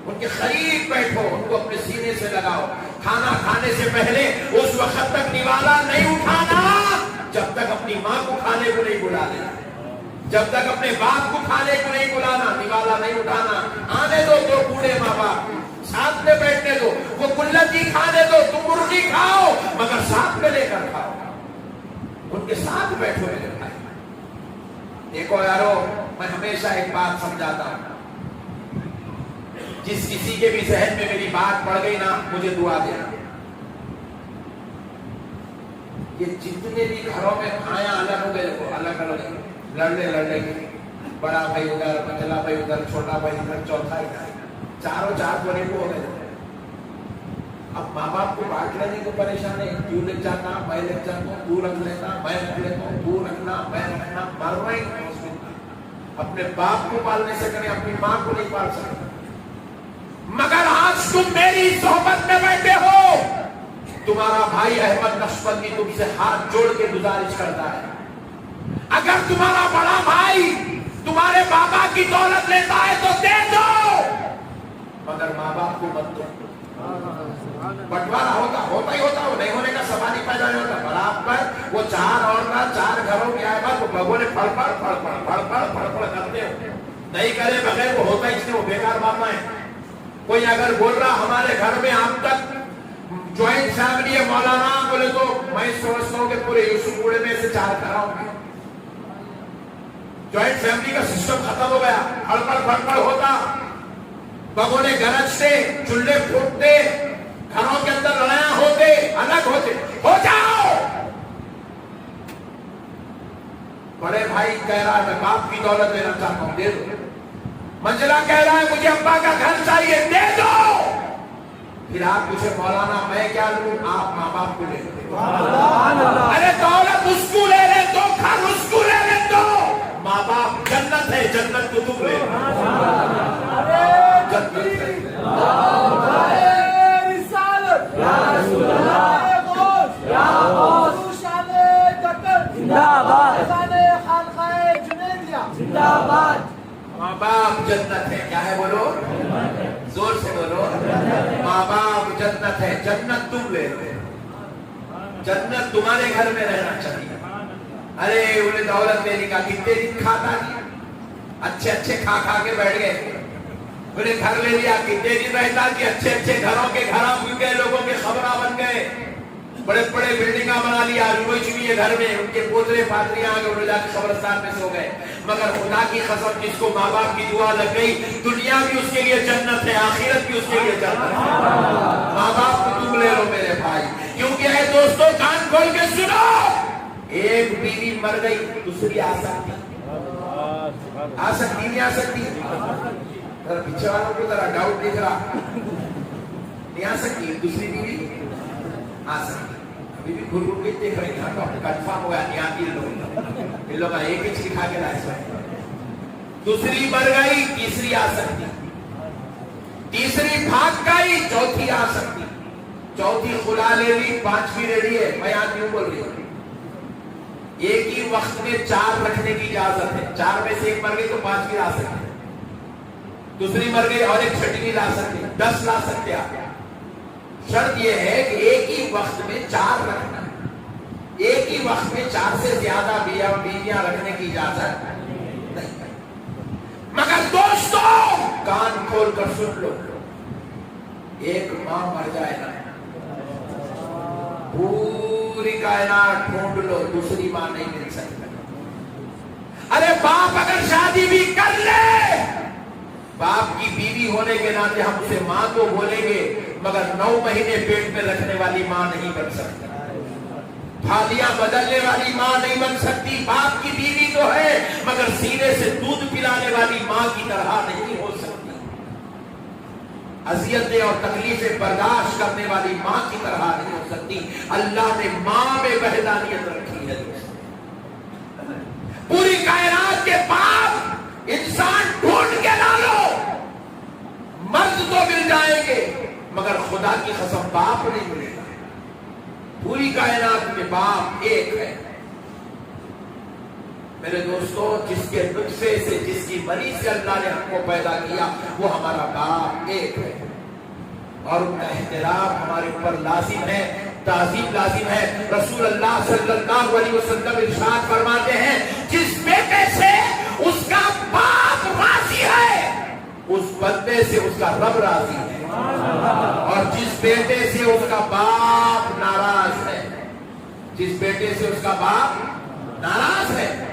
ان کے قریب بیٹھو، ان کو اپنے سینے سے لگاؤ۔ کھانا کھانے سے پہلے اس وقت تک نوالا نہیں اٹھانا جب تک اپنی ماں کو کھانے کو نہیں بلا لینا، جب تک اپنے باپ کو کھانے کو نہیں بلانا، نوالا نہیں اٹھانا۔ آنے دو 2 بوڑھے ماں باپ، ساتھ میں بیٹھنے دو، وہ کلتی کھانے دو، تم مرغی کھاؤ مگر ساتھ میں لے کر کھاؤ، ان کے ساتھ بیٹھو میرے بھائی۔ دیکھو یارو، میں ہمیشہ ایک بات سمجھاتا ہوں، جس کسی کے بھی ذہن میں میری بات پڑ گئی نا، مجھے دعا دینا۔ یہ جتنے بھی گھروں میں کھایا الگ ہو گئے، الگ الگ لڑنے گئے، بڑا بھائی ادھر، منجلا بھائی ادھر، چھوٹا بھائی ادھر، چوتھا ادھر، چاروں چار کونے کو ہو گئے۔ اب ماں باپ کو بانٹ لینے کو پریشان ہے، کیوں لے جاتا، میں لے جاتا ہوں، تو رکھ لیتا، میں رکھ لیتا ہوں، تو رکھنا، میں رکھنا، مر رہے ہیں۔ اپنے باپ کو پالنے سے کریں، اپنی ماں کو نہیں پال سکتے۔ مگر آج تم میری صحبت میں بیٹھے ہو، تمہارا بھائی احمد نقشبندی تم سے ہاتھ جوڑ کے گزارش کرتا ہے، اگر تمہارا بڑا بھائی تمہارے بابا کی دولت لیتا ہے تو دے دو، مگر ماں باپ کو مت دو۔ بٹوارا ہوتا ہی ہوتا، وہ نہیں ہونے کا سوال ہی پیدا نہیں ہوتا۔ برابر وہ چار عورتیں چار گھروں کی آئے بات، وہ بگو نے پڑ پڑ کرتے ہو، نہیں کرے بغیر وہ ہوتا ہی، وہ بیکار باتیں ہیں۔ کوئی اگر بول رہا ہمارے گھر میں اب تک جوائنٹ فیملی ہے مولانا، بولے تو میں سوچتا ہوں کہ پورے یوسف پورے میں سے چار کراؤں گا۔ جوائنٹ فیملی کا سسٹم ختم ہو گیا، ہڑپڑ ہوتا، بگونے گرجتے، چولہے پھوٹتے، گھروں کے اندر لڑائیاں ہوتے، الگ ہوتے۔ ہو جاؤ۔ بڑے بھائی کہہ رہا ہے میں باپ کی دولت دینا چاہتا ہوں، دے دو۔ منجلا کہہ رہا ہے مجھے ابا کا گھر چاہیے، دے دو۔ پھر آپ پوچھے مولانا میں کیا لوں؟ آپ ماں باپ کو لے دو۔ ارے دولت اس کو لے لے دو، گھر اس کو لے لے دو، ماں باپ جنت ہے، جنت کو تم لے لو۔ جنت ہے۔ ماں باپ جنت ہے، کیا ہے بولو، زور سے بولو، ماں باپ جنت ہے، جنت تم لے لو، جنت تمہارے گھر میں رہنا چاہیے۔ ارے انہیں دولت لینے کا کتنے دن کھاتا نہیں، اچھے کھا کے بیٹھ گئے، انہیں گھر لے لیا، کتنے دن رہتا کہ اچھے گھروں کے گھراں بن گئے، لوگوں کے خبراں بن گئے، بڑے بلڈنگاں بنا لیا، روئی چوئی گھر میں، ان کے پوترے پاتریاں آگے انہوں جا کے قبرستان میں سو گئے۔ مگر خدا کی قسم جس کو ماں باپ کی دعا لگ گئی، دنیا بھی اس کے لیے جنت ہے، آخرت بھی اس کے لیے جنت ہے۔ ماں باپ کو تم لے لو میرے بھائی، کیونکہ اے دوستو کان کھول کے سنو، ایک بیوی مر گئی، دوسری آ سکتی نہیں آ سکتی؟ ذرا پیچھے والوں کو ذرا ڈاؤٹ دکھ رہا، نہیں آ سکتی دوسری بیوی؟ آ سکتی۔ ابھی بھی گھر کے دیکھ رہے ہیں، تو کنفرم ہو گیا نہیں آتی ان لوگ ایک ہی لکھا کے لائے سکتے۔ دوسری مر گئی، تیسری آ سکتی، تیسری بھاگ گئی، چوتھی آ سکتی، چوتھی خلا لے لی، پانچویں ریڈی ہے۔ میں یہاں کیوں بول رہی ہوں؟ ایک ہی وقت میں چار رکھنے کی اجازت ہے، چار میں سے ایک مر گئی تو پانچویں لا سکتے، دوسری مر گئی اور ایک چھٹویں لا سکتے، 10 لا سکتے آپ۔ شرط یہ ہے کہ ایک ہی وقت میں چار رکھنا ہے، ایک ہی وقت میں 4 سے زیادہ بیویاں رکھنے کی اجازت نہیں۔ مگر دوستو کان کھول کر سن لو، ایک ماں مر جائے نا، پوری کائنات ڈھونڈ لو، دوسری ماں نہیں مل سکتی۔ ارے باپ اگر شادی بھی کر لے، باپ کی بیوی ہونے کے ناطے ہم اسے ماں تو بولیں گے، مگر 9 مہینے پیٹ میں رکھنے والی ماں نہیں بن سکتی، تھالیاں بدلنے والی ماں نہیں بن سکتی۔ باپ کی بیوی تو ہے، مگر سینے سے دودھ پلانے والی ماں کی طرح نہیں ہو سکتی، اذیتیں اور تکلیفیں برداشت کرنے والی ماں کی طرح نہیں ہو سکتی۔ اللہ نے ماں میں وحدانیت رکھی ہے۔ پوری کائنات کے باپ انسان ڈھونڈ کے ڈالو، مرد تو مل جائیں گے، مگر خدا کی قسم باپ نہیں ملے گا۔ پوری کائنات میں باپ ایک ہے۔ میرے دوستو، جس کے نطفے سے، جس کی منی سے اللہ نے ہم کو پیدا کیا، وہ ہمارا باپ ایک ہے، اور ان کا احترام ہمارے اوپر لازم ہے، تعظیم لازم ہے۔ رسول اللہ صلی اللہ علیہ وسلم ارشاد فرماتے ہیں، جس بیٹے سے اس کا باپ راضی ہے، اس بندے سے اس کا رب راضی ہے، اور جس بیٹے سے اس کا باپ ناراض ہے، جس بیٹے سے اس کا باپ ناراض ہے،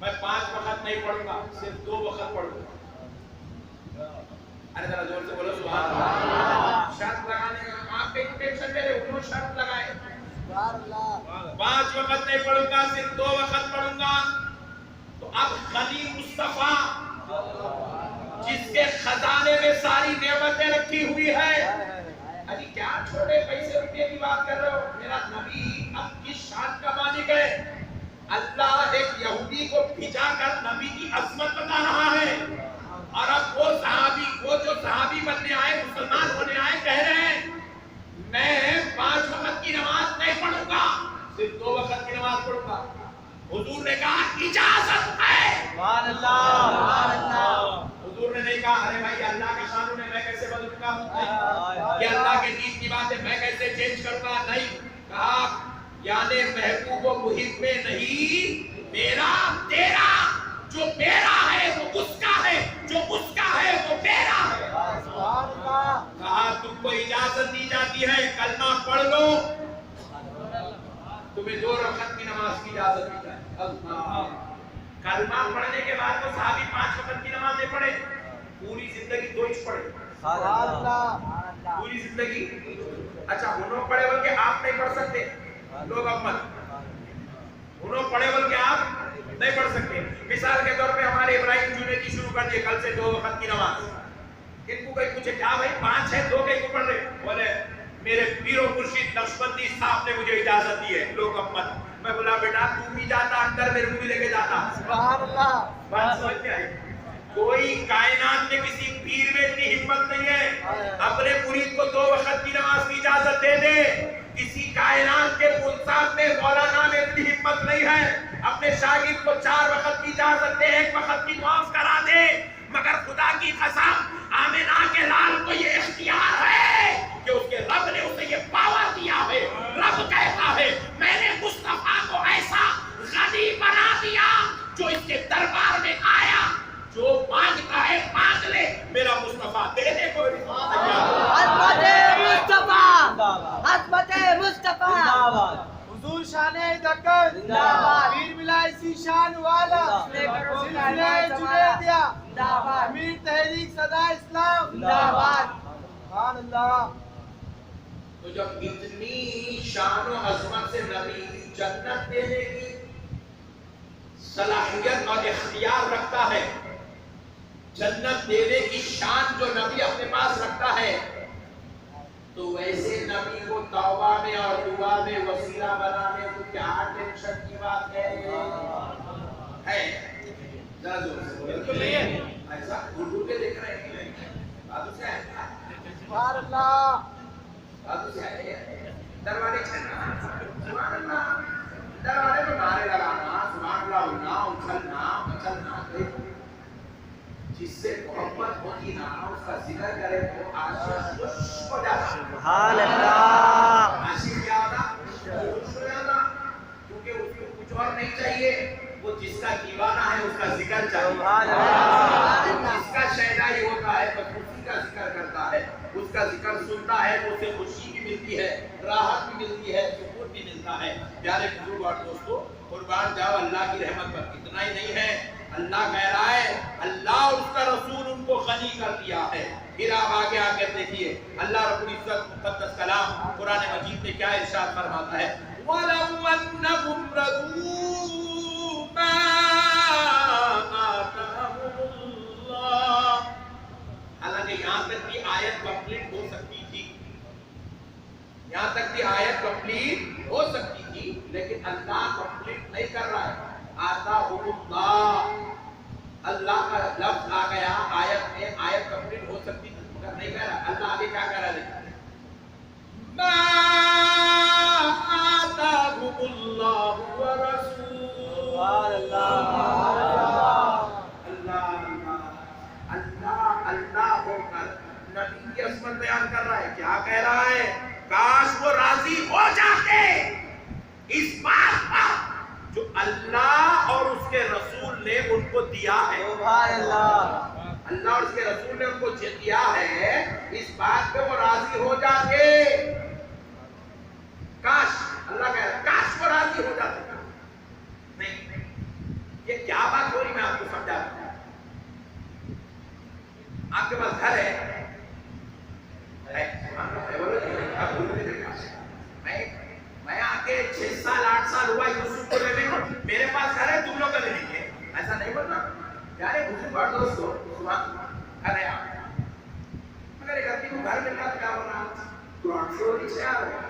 میں 5 وقت نہیں پڑھوں گا، صرف 2 وقت پڑھوں گا۔ ارے ذرا زور سے بولو سبحان اللہ۔ شرط لگانے کا آپ کے ٹینشن لے رہے انہوں شرط لگائے، 5 وقت نہیں پڑھوں گا، صرف 2 وقت پڑھوں گا۔ تو اب غنی مصطفیٰ جس کے خزانے میں ساری نعمتیں رکھی ہوئی ہے، ابھی کیا چھوٹے پیسے روپے کی بات کر رہے ہو؟ میرا نبی اب کس شان کا مالک ہے؟ اللہ ایک یہودی کو بھیجا کر نبی کی عظمت بتا رہا ہے، اور اب وہ جو صحابی بننے آئے، مسلمان ہونے آئے، کہہ رہے ہیں میں 5 وقت کی نماز نہیں پڑھوں گا، صرف 2 وقت کی نماز پڑھوں گا۔ حضور نے کہا اجازت ہے، سبحان اللہ، سبحان اللہ۔ حضور نے نہیں کہا ارے بھائی اللہ کا قانون ہے میں کیسے بدلوں گا، یہ اللہ کے دین کی بات ہے میں کیسے چینج کروں گا، نہیں کہا یعنی محبوب و محب میں نہیں، میرا تیرا، جو میرا ہے وہ اس کا ہے، جو اس کا ہے وہ میرا ہے۔ کہا تم کو اجازت دی جاتی ہے کلمہ پڑھ لو، تمہیں 2 رکعت کی نماز کی اجازت دی جائے۔ اللہ، کلمہ پڑھنے کے بعد تو صحابی 5 وقت کی نماز نہیں پڑھے، پوری زندگی 2 ہی پڑھے، پوری زندگی۔ اچھا انہوں پڑھے بول کے آپ نہیں پڑھ سکتے، لوگ اب مت انہوں پڑھے بول کے آپ نہیں پڑھ سکتے۔ مثال کے طور پہ ہمارے ابراہیم جنیدی شروع کر دیے کل سے 2 وقت کی نماز، ان کو کوئی پوچھے کیا بھائی 5 ہے 2 کہیں کو پڑھ رہے، بولے میرے پیر و مرشد نقشبندی صاحب نے مجھے اجازت دی ہے، لوگ اب مت۔ میں بولا بیٹا تو بھی جاتا اندر میرے کو بھی لے کے جاتا، سبحان اللہ۔ بات سمجھ میں آئی؟ کوئی کائنات میں کسی پیر میں اتنی ہمت نہیں ہے اپنے مرید کو 2 وقت کی نماز کی اجازت دے دے، کسی کائنات کے ملتان میں مولانا میں اتنی ہمت نہیں ہے اپنے شاگرد کو 4 وقت کی اجازت دے، 1 وقت کی معاف کرا دے، مگر خدا کی قسم آمنہ کے لال کو یہ اختیار ہے کہ اس کے رب نے اسے یہ پاور دیا ہے۔ رب کہتا ہے میں نے مصطفیٰ کو ایسا غنی بنا دیا جو اس کے دربار میں آیا جو مانگتا ہے مانگ لے، میرا مصطفیٰ دینے کو عظمت مصطفیٰ، عظمت مصطفیٰ، حضور شان دکن پیر ملائی شان والا سلسلہ جنیدیہ امیر تحریک صدا اسلام، سبحان اللہ۔ تو جب اتنی شان و عظمت سے نبی جنت دینے کی صلاحیت اور اختیار رکھتا ہے، جنت دینے کی شان جو نبی اپنے پاس رکھتا ہے، تو ویسے نبی کو توبہ میں اور دعا میں وسیلہ بنانے کو کیا ٹینشن کی بات ہے؟ ذرا زور سے بالکل نہیں ہے، ایسا گھر کے دیکھ رہے ہیں باتوں سے ہے، سبحان اللہ، باتوں سے ہے، دروازے چھنا سبحان اللہ، دروازے میں نعرے لگانا سبحان اللہ ہونا، اچھلنا مچلنا، جس سے محبت ہوتی نا اس کا ذکر کرے تو عاشق خوش ہو جاتا، سبحان اللہ، عاشق کیا ہوتا؟ خوش ہو جاتا، کیونکہ اس کو کچھ اور نہیں چاہیے، وہ جس کا دیوانہ ہے اس کا ذکر چاہیے، سبحان اللہ، جس کا شہدا ہی ہوتا ہے بس اسی کا ذکر کرتا ہے، اس کا ذکر سنتا ہے تو اسے خوشی بھی ملتی ہے، راحت بھی ملتی ہے، سکون بھی ملتا ہے۔ پیارے بزرگ اور دوستو، قربان جاؤ اللہ کی رحمت پر، اتنا ہی نہیں ہے، اللہ کہہ رہا ہے اللہ اور اس کا رسول ان کو غنی کر دیا ہے۔ پھر آپ آگے آ کر دیکھیے اللہ رب العزت مقدس کلام قرآن مجید میں کیا ارشاد فرماتا ہے، وَلَوْ أَنَّهُمْ رَضُوا مَا آتَاهُمُ اللَّهُ۔ حالانکہ یہاں تک بھی آیت کمپلیٹ ہو سکتی تھی، یہاں تک بھی آیت کمپلیٹ ہو سکتی تھی، لیکن اللہ کمپلیٹ نہیں کر رہا ہے۔ آتاہم اللہ، اللہ کا لفظ آ گیا آیت میں، آیت کمپلیٹ ہو سکتی تھی مگر نہیں کہہ رہا۔ اللہ آگے کیا کہہ رہا ہے؟ ما آتاہم اللہ ورسولہ، اللہ ہو کر نبی کی عظمت بیان کر رہا ہے۔ کیا کہہ رہا ہے؟ کاش وہ راضی ہو جاتے اس بات پر جو اللہ اور اس کے رسول نے ان کو دیا ہے، سبحان اللہ، اللہ اور اس کے رسول نے ان کو دیا ہے، اس بات پہ وہ راضی ہو جاتے۔ کاش، اللہ کہہ رہا ہے کاش وہ راضی ہو جاتے۔ نہیں، یہ کیا آپ کے پاس گھر ہے میں آ کے 6 سال 8 سال ہوا یوسف کو لینے، میرے پاس گھر ہے، تم لوگ کبھی نہیں ہے، ایسا نہیں بولنا پیارے بزرگ دوستو. گھر ہے آپ، مگر ایک آدمی کو گھر ملتا کیا ہونا، گراؤنڈ فلور نیچے آ رہا،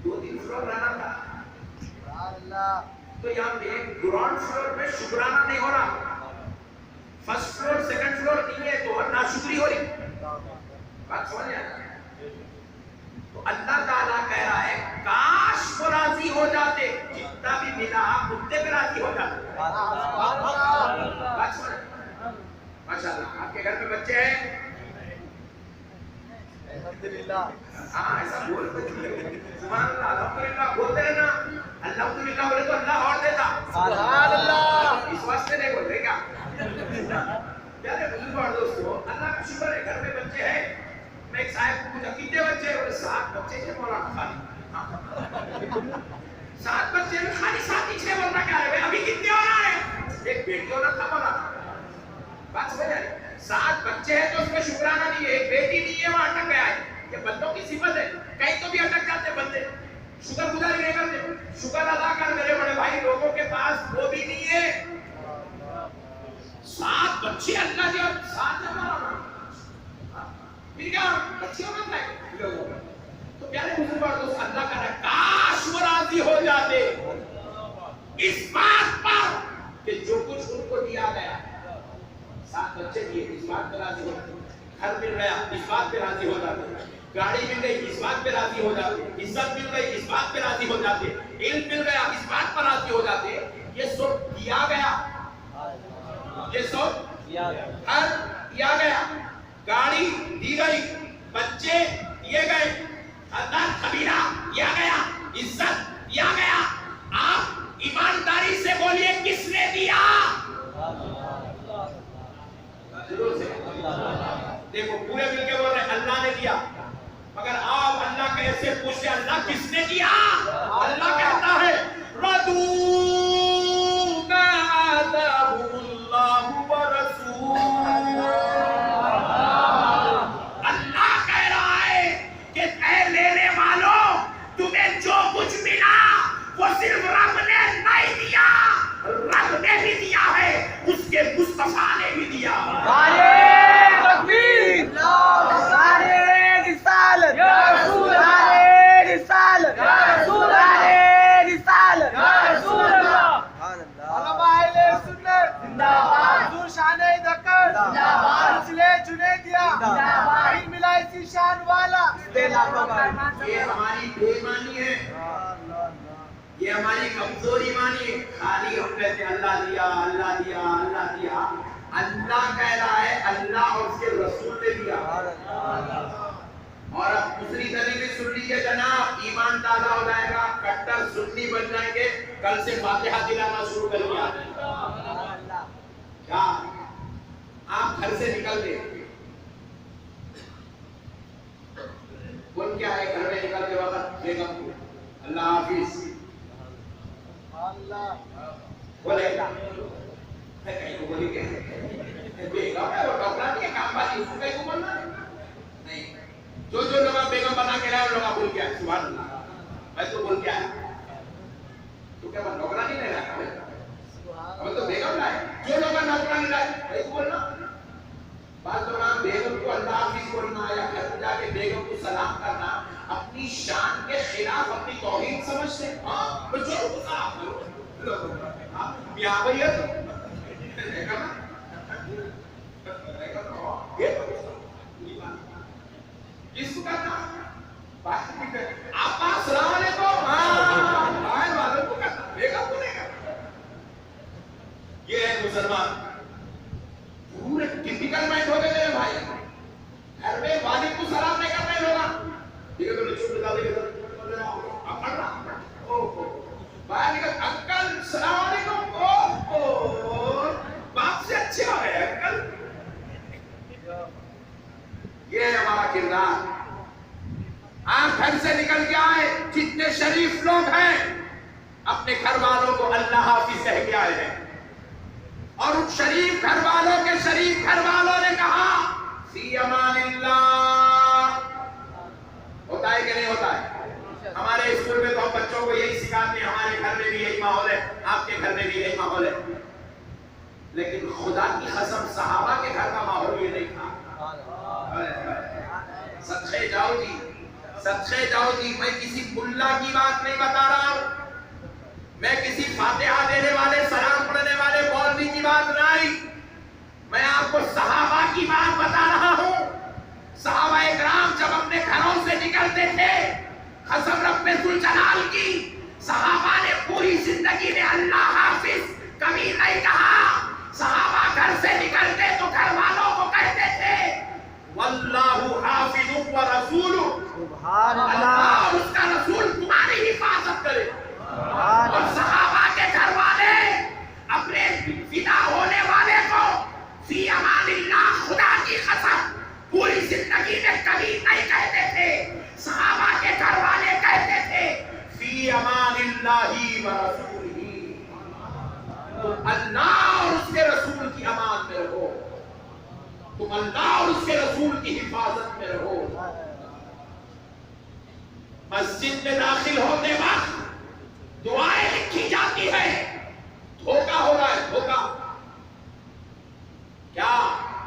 2-3 فلور رہنا تھا. تو یہاں پہ گراؤنڈ فلور میں شکرانہ نہیں ہو رہا، فرسٹ فلور سیکنڈ فلور نہیں ہے تو ناشکری ہو رہی. بات سمجھ آیا؟ تو اللہ تعالیٰ کہہ رہا ہے کاش وہ راضی ہو جاتے، جتنا بھی ملا اتنے پہ راضی ہو جاتے. بات سمجھ؟ ماشاءاللہ آپ کے گھر میں بچے ہیں؟ الحمدللہ. ہاں ایسا بول سبحان اللہ الحمدللہ بولتے رہنا. الحمدللہ بولے تو اللہ اور دیتا. سبحان اللہ. اس واسطے نہیں بول رہے کیا؟ پیارے بزرگ اور دوستو اللہ کا شکر ہے گھر میں بچے ہیں. میں ایک صاحب کو پوچھا کتنے بچے ہیں؟ بولے 7 بچے ہیں مولانا خالی. 7 بچے ہیں خالی 7 ہی 6 بولنا کیا ہے؟ ابھی کتنے ہونا ہے؟ ایک بیٹی ہونا تھا مولانا. بات سمجھ آئی؟ 7 بچے ہیں تو اس میں شکرانہ نہیں ہے، ایک بیٹی نہیں ہے وہاں اٹک گیا ہے. یہ بندوں کی صفت ہے، کہیں تو بھی اٹک جاتے بندے، شکر گزاری نہیں کرتے. شکر ادا کر میرے بڑے بھائی، لوگوں کے پاس وہ بھی نہیں ہے. 7 بچے اللہ کے اور 7 ہمارا پھر کیا بچے ہونا چاہیے. تو پیارے بزرگ اور دوست اللہ کا کاش وہ راضی ہو جاتے اس بات پر کہ جو کچھ ان کو دیا گیا. 7 بچے دیے اس بات پہ راضی ہو جاتے، گھر مل گیا اس بات پہ راضی ہو جاتے، گاڑی مل گئی اس بات پہ راضی ہو جاتے، عزت مل گئی اس بات پہ راضی ہو جاتے، علم مل گیا اس بات پر راضی ہو جاتے. یہ سب دیا گیا، یہ سب گھر دیا گیا، گاڑی دی گئی، بچے دیے گئے، خاندان قبیلہ دیا گیا، عزت دیا گیا. آپ ایمانداری سے بولیے کس نے دیا؟ دیکھو پورے مل کے بول رہے اللہ نے دیا، مگر آپ اللہ کیسے پوچھتے اللہ کس نے دیا؟ اللہ کہتا ہے اللہ کہہ رہا ہے کہ اے لینے والوں تمہیں جو کچھ ملا وہ صرف رب نے نہیں دیا، رب نے بھی دیا ہے، اس کے مصطفیٰ نے بھی دیا. یہ ہماری بے ایمانی ہے، یہ ہماری کمزور ایمانی ہے. خالی ہم کہتے ہیں اللہ دیا اللہ دیا اللہ دیا. اللہ کہہ رہا ہے اللہ اور اس کے رسول نے دیا. اور اب دوسری دلیل بھی سن لیجیے جناب، ایمان تازہ ہو جائے گا، کٹر سنی بن جائیں گے. کل سے فاتحہ دلانا شروع کر دیا. کیا آپ گھر سے نکل گئے، بول کیا ہے گھر میں نکلتے وقت بیگم کو اللہ حافظ بولے گا کہیں کو بولی کہ بیگم ہے وہ ڈاکٹر نہیں ہے کام والی، اس کو کہیں کو بولنا نہیں. جو لوگ بیگم بنا کے لائے لوگ بول کیا سبحان اللہ میں تو بول کیا ہے تو کیا میں ڈاکٹر نہیں لے رہا ہمیں تو بیگم لائے. جو لوگ ڈاکٹر نہیں لائے کہیں کو بولنا. بعض لوگ بیگم کو اللہ حافظ بولنا یا گھر جا کے بیگم کو سلام کرنا اپنی شان کے خلاف اپنی توہین سمجھتے ہیں. ہاں بچوں کو سلام کرو میاں بھیا کس کو کرنا آپ السلام علیکم باہر والوں کو کرنا، بیگم کو نہیں کرنا. یہ ہے مسلمان پورے ٹپیکل مائنڈ ہو گئے میرے بھائی. گھر میں والد کو سلام نہیں کرنا ہے لوگ ٹھیک ہے تو چھوٹ بتا دے گا آپ پڑھ رہا باہر نکل انکل السلام علیکم باپ سے اچھے ہو گئے انکل. یہ ہے ہمارا کردار. آپ گھر سے نکل کے آئے جتنے شریف لوگ ہیں اپنے گھر والوں کو اللہ حافظ کہہ کے آئے ہیں، اور ان شریف گھر والوں کے شریف گھر والوں نے کہا صدقے جاؤ جی، میں کسی ملا کی بات نہیں بتا رہا ہوں، میں کسی فاتحہ دینے والے، سلام پڑھنے والے مولوی کی بات نہیں، میں آپ کو صحابہ کی بات بتا رہا ہوں۔ صحابہ اکرام جب اپنے گھروں سے نکلتے تھے، قسم رب ذوالجلال کی، صحابہ نے پوری زندگی میں اللہ حافظ کبھی نہیں کہا۔ صحابہ گھر سے نکلتے تو گھر والوں کو کہتے تھے واللہ حافظ ورسولہ، سبحان اللہ اللہ، اور اس کا رسول تمہاری حفاظت کرے۔ سبحان اور اللہ، صحابہ کے گھر والے اپنے فدا ہونے والے کو فی امان اللہ، خدا کی قسم، پوری زندگی میں کبھی نہیں کہتے تھے۔ صحابہ کے گھر والے کہتے تھے فی امان اللہ ورسولہ، تم اللہ اور اس کے رسول کی امان میں رہو، تم اللہ اور اس کے رسول کی حفاظت میں رہو۔ مسجد میں داخل ہونے وقت دعائیں لکھی جاتی ہے، دھوکہ ہو رہا ہے، دھوکہ کیا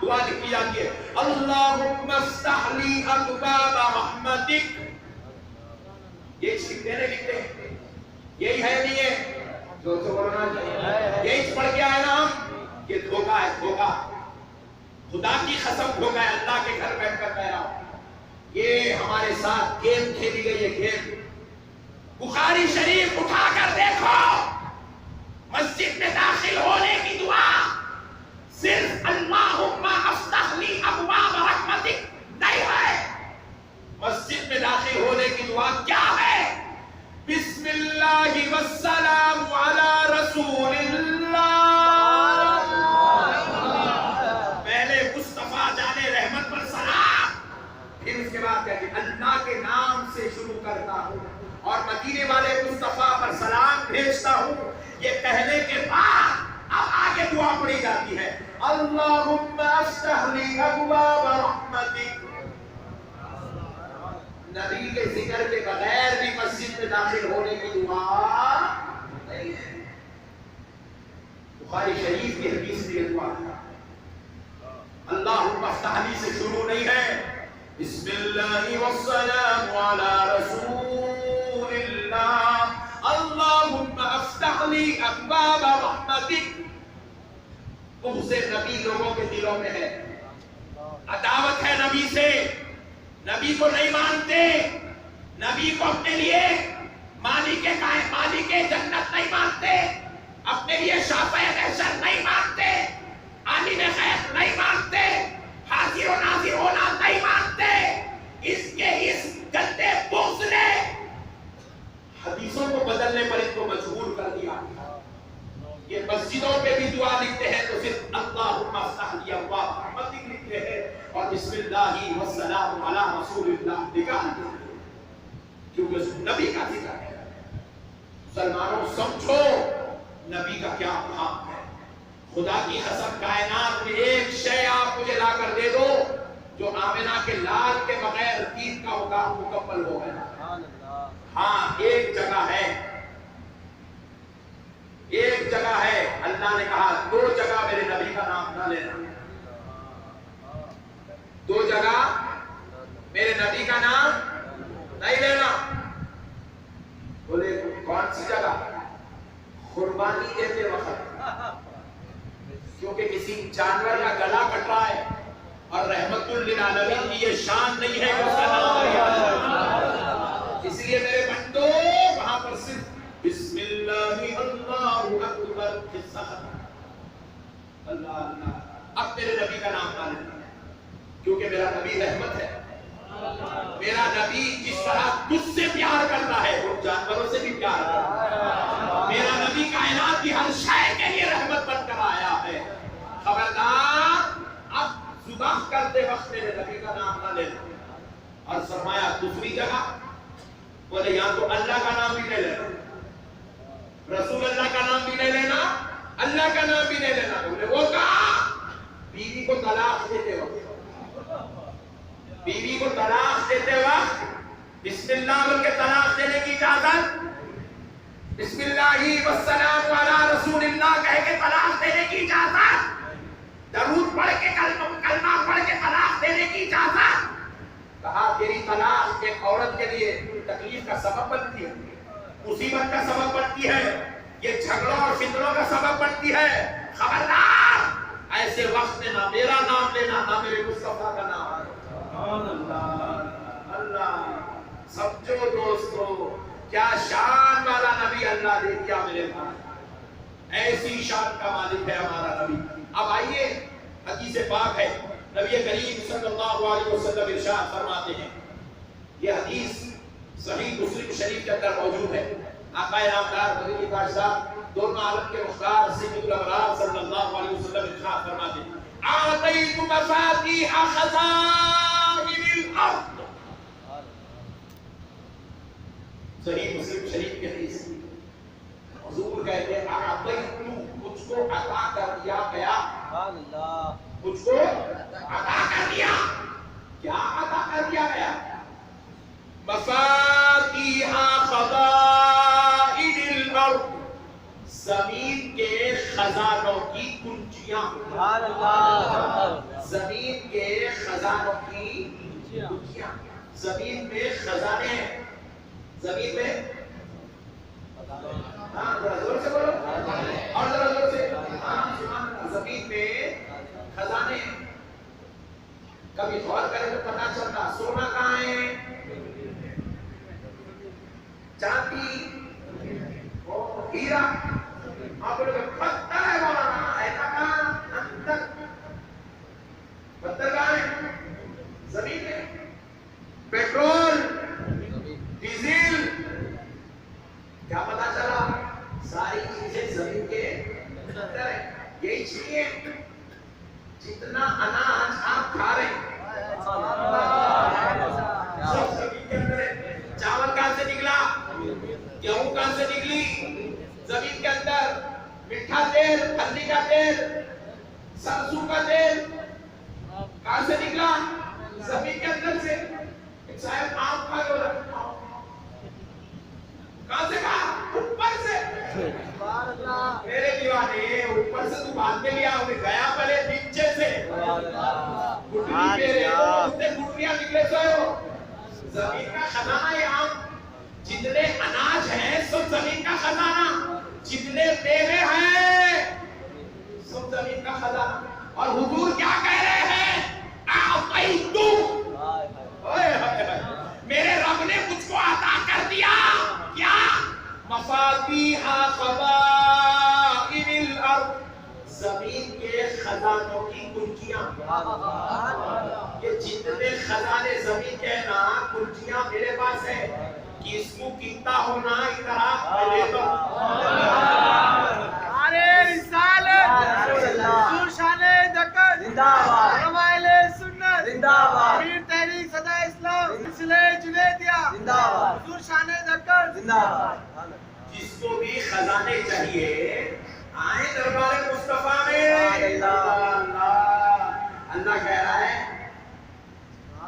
دعا لکھی جاتی ہے؟ اللہم افتح لی ابواب رحمتک، یہ لکھتے نہیں لکھتے، یہی ہے نہیں ہے جو بولنا چاہیے، یہی پڑھ کے آئے نا ہم، یہ دھوکہ ہے، دھوکہ، خدا کی قسم دھوکہ ہے، اللہ کے گھر بیٹھ کر کہہ رہا ہوں۔ یہ ہمارے ساتھ گیم کھیلی گئی ہے، گیم۔ بخاری شریف اٹھا کر دیکھو، مسجد میں داخل ہونے کی دعا صرف اللہم افتح لی ابواب رحمتک نہیں ہے، مسجد میں داخل ہونے کی دعا کیا ہے؟ بسم اللہ والسلام علی رسول اللہ، پہلے مصطفیٰ جانے رحمت پر سلام، پھر اس کے بعد کہتے ہیں اللہ کے نام سے شروع کرتا ہوں اور مدینے والے مصطفیٰ پر سلام بھیجتا ہوں۔ یہ کہنے کے بعد اب آگے دعا پڑھی جاتی ہے، اللہم افتح لی ابواب رحمتک۔ نبی کے ذکر کے بغیر بھی مسجد میں داخل ہونے کی دعا نہیں ہے۔ بخاری شریف کی حدیث میں یہ دعا ہے، اللہم افتح لی سے شروع نہیں ہے، بسم اللہ والسلام علی رسول اللہ، اللہم افتح لی ابواب رحمتک۔ بغض نبی لوگوں کے دلوں میں ہے، عداوت ہے نبی سے، نبی کو نہیں مانتے، نبی کو اپنے لیے مالک جنت نہیں مانتے، اپنے لیے شافع محشر نہیں مانتے، عالم غیب نہیں مانتے، حاضر و ناظر ہونا نہیں مانتے۔ اس کے اس گندے بغض نے حدیثوں کو بدلنے پر ان کو مجبور کر دیا۔ یہ مسجدوں پہ بھی دعا لکھتے ہیں تو صرف اللہم افتح لی ابواب رحمتک لکھتے ہیں اور بسم اللہ والسلام علی رسول اللہ لکھا ہے، کیونکہ نبی کا ذکر ہے۔ مسلمانوں سمجھو نبی کا کیا مقام ہے۔ خدا کی قسم کائنات میں ایک شے آپ مجھے لا کر دے دو جو آمنہ کے لال کے بغیر دین کا مقام مکمل ہو گیا۔ ہاں ایک جگہ ہے، ایک جگہ ہے، اللہ نے کہا دو جگہ میرے نبی کا نام نہ لینا، دو جگہ میرے نبی کا نام نہیں لینا۔ بولے کون سی جگہ؟ قربانی دیتے وقت، کیونکہ کسی جانور کا گلا کٹ رہا ہے اور رحمت للعالمین کی یہ شان نہیں ہے کہ اس کا نام لیا، اس لیے میرے بندو وہاں پر صرف بسم اللہ اللہ اکبر کے ساتھ اللہ اللہ، اب میرے نبی کا نام نہ لینا، کیونکہ میرا نبی رحمت ہے۔ میرا نبی جس طرح تجھ سے پیار کرتا ہے وہ جانوروں سے بھی پیار کرتا ہے۔ میرا نبی کائنات کی ہر شے کے لیے رحمت بن کر آیا ہے۔ خبردار اب ذبح کرتے وقت میرے نبی کا نام نہ لینا۔ اور فرمایا دوسری جگہ، بولے یہاں تو اللہ کا نام بھی لے لینا، رسول اللہ کا نام بھی لے لینا، اللہ کا نام بھی لے لینا۔ بولے وہ کہا بیوی کو طلاق دیتے وقت، بیوی کو طلاق دیتے وقت بسم اللہ بول کے طلاق دینے کی اجازت، بسم اللہ والسلام علی رسول اللہ کہہ کے طلاق دینے کی اجازت، درود پڑھ کے کلمہ پڑھ کے طلاق دینے کی اجازت۔ کہا تیری طلاق ایک عورت کے مصیبت کا سبب بنتی ہے، یہ جھگڑوں اور فتنوں کا سبب بنتی ہے. خبردار ایسے وقت میں نہ میرا نام لینا نہ میرے مصطفیٰ کا نام. اللہ اللہ سمجھو دوستو کیا شان والا نبی اللہ دے دیا میرے بھائی، ایسی شان کا مالک ہے ہمارا نبی. اب آئیے حدیث پاک ہے، نبی کریم صلی اللہ علیہ وسلم ارشاد فرماتے ہیں، یہ حدیث صحیح مسلم شریف کے اندر موجود ہے. آقا نامدار مدنی تاجدار دونوں عالم کے مختار سید الابرار صلی اللہ علیہ وسلم ارشاد فرماتے ہیں، آتیت مفاتیح خزائن الارض. صحیح مسلم شریف کی حدیث. حضور کہتے ہیں آتیت مجھ کو عطا کر دیا گیا، مجھ کو عطا کر دیا. کیا عطا کر دیا گیا؟ مفاتیح خزائن الارض، زمین کے خزانوں کی کنجیاں. زمین کے خزانوں کی کنجیاں. زمین میں خزانے ہیں. زمین میں ذرا زور سے بولو اور ذرا زور سے. زمین میں خزانے ہیں. کبھی غور کرے تو پتا چلتا سونا کہاں ہے، چاندی، ہیرا. آپ بولے پتھر ہے مولانا، ایسا کہاں؟ اندر پتھر کہاں ہے؟ زمین میں. پیٹرول، ڈیزل، کیا پتا چلا؟ ساری چیزیں زمین کے اندر ہیں. یہی چیزیں جتنا اناج آپ کھا رہے ہیں سب زمین کے اندر ہے. چاول کہاں سے نکلا؟ گیہوں کہاں سے نکلی؟ زمین کے اندر. میٹھا تیل، ہلدی کا تیل، سرسوں کا تیل کہاں سے نکلا؟ زمین کے اندر سے. شاید آپ کھا لو کہاں سے کہا؟ اوپر سے. میرے دیوانے اوپر سے تو بعد میں لیا ہوئے گیا پہلے نیچے سے. گٹلی میرے اتنے گٹلیاں نکلے سوئے ہو. زمین کا خزانہ یہاں جتنے اناج ہیں سب زمین کا خزانہ، جتنے میوے ہیں سب زمین کا خزانہ. اور حضور کیا کہہ رہے ہیں؟ اعطیتو، میرے رب نے مجھ کو عطا کر دیا. کیا؟ مفاتیح خزائن الارض، زمین کے خزانوں کی کنجیاں. یہ جتنے خزانے زمین کے نا کنجیاں میرے پاس ہے. کس کو کتنا ہونا اتنا پہلے تو نعرہ رسالت، حضور شان دکن زندہ باد، علماء سنت زندہ باد، پیر تحریک صدر اسلام سلسلہ جنیدیہ زندہ باد، حضور شان دکن زندہ باد. جس کو بھی خزانے چاہیے آئیں دربار مصطفیٰ میں. اللہ کہہ رہا ہے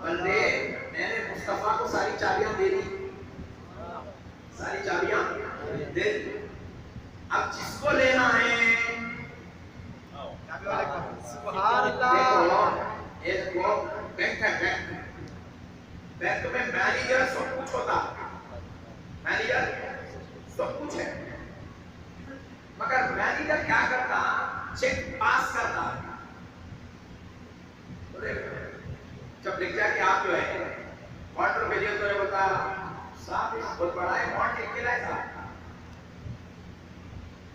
بندے میں نے مصطفیٰ کو ساری چابیاں دے دی، ساری چابیاں دے دی. اب جس کو لینا ہے سبحان اللہ. ایک وہ بینک ہے، بینک میں مینیجر سب کچھ ہوتا، مینیجر سب کچھ ہے، مگر مینیجر کیا کرتا؟ چیک پاس کرتا. جب لکھ جائے کہ آپ جو ہے کوارٹر بھیجے تو یہ بتا صاحب بہت بڑا ہے اماؤنٹ لکھ کے لائے صاحب،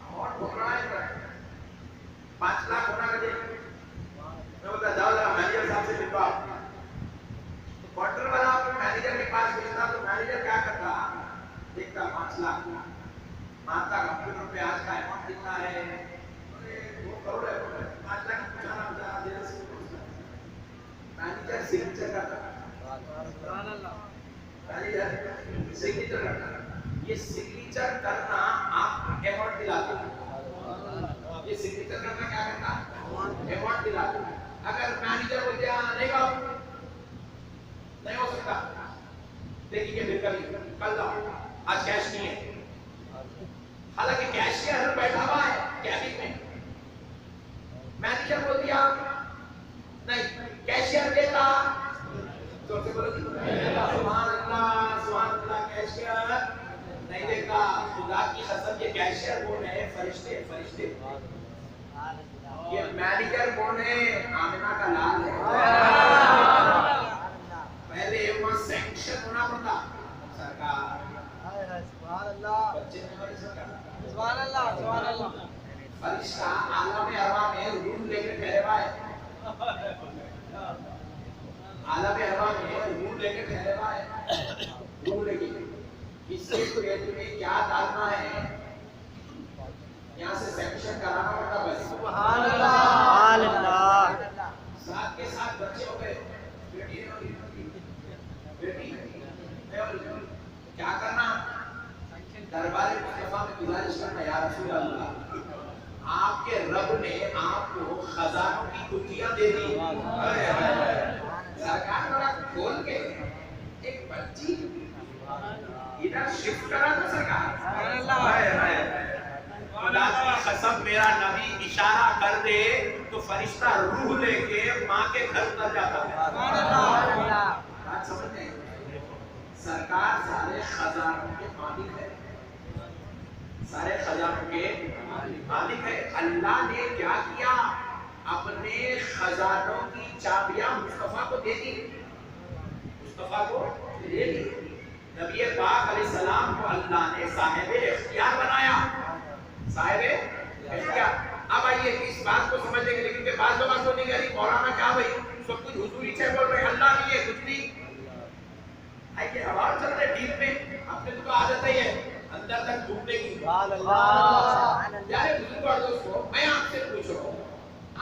اماؤنٹ بہت بڑا ہے 5 لاکھ ہونا کا دے. میں بتا جاؤ ذرا مینیجر صاحب سے لکھو. آپ کوارٹر والا مینیجر کے پاس بھیجتا تو مینیجر کیا کرتا؟ دیکھتا 5 لاکھ مانتا کمپیوٹر پہ آج کا اماؤنٹ کتنا ہے، 2 کروڑ ہے، 5 لاکھ پہنچانا بچانا دیر سے مینیجر سگنیچر کرتا. مینیجر سگنیچر کرتا. یہ سگنیچر کرنا آپ اماؤنٹ دلاتے. یہ سگنیچر کرنا کیا کرتا؟ اماؤنٹ دلاتے. اگر مینیجر بولتے نہیں گا نہیں ہو سکتا، دیکھیے پھر کبھی کل لاؤ، آج کیش نہیں ہے. حالانکہ کیشیئر بیٹھا ہوا ہے کیبن میں. مینیجر بول دیا نہیں، کیشیئر دیتا. سبحان اللہ سبحان اللہ. کیشیئر نہیں دیتا. کیشر کون ہے؟ فرشتے فرشتے. یہ مینیجر کون ہے؟ آمنہ کا لال ہے. پہلے وہاں سینکشن ہونا پڑتا سرکار. سبحان اللہ بچے نے سرکار سبحان اللہ سبحان اللہ. فرشتہ عالم ارواح میں روح لے کے ٹھہرے ہوا ہے. عالم ارواح میں روح لے کے ٹھہرے ہوا ہے. روح لے کے کس پیٹ میں کیا ڈالنا ہے یہاں سے سینکشن کرانا پڑتا. بس سبحان اللہ. ساتھ کے ساتھ بچے ہو گئے. بیٹی کیا کرنا؟ دربار مصطفیٰ میں گزارش کرنا یا رسول اللہ آپ کے رب نے آپ کو خزانوں کی کنجیاں دے دی. سرکار نے کھول کے ایک بچی ادھر شفٹ کرا تھا سرکار. خدا کی قسم میرا نبی اشارہ کر دے تو فرشتہ روح لے کے ماں کے گھر اتر جاتا ہے. بات سمجھتے ہیں؟ سرکار سارے خزانوں کے مالک ہے. سارے خزانوں کے مالک ہے. اللہ نے کیا کیا؟ اپنے خزانوں کی چابیاں مصطفیٰ کو دے دی. مصطفیٰ کو دے دی. نبی پاک علیہ السلام کو اللہ نے صاحب اختیار بنایا. صاحب اختیار. اب آئیے اس بات کو سمجھ لیں گے لیکن کہ بعض لوگ سوچیں گے مولانا کیا بھائی سب کچھ حضوری سے بول رہے اللہ نہیں ہے کچھ نہیں. آئیے ہوا چل رہے ڈیپ میں اپنے تو عادت ہی ہے اندر تک ڈوبنے کی. یار بزرگ اور دوستو میں آپ سے پوچھ رہا ہوں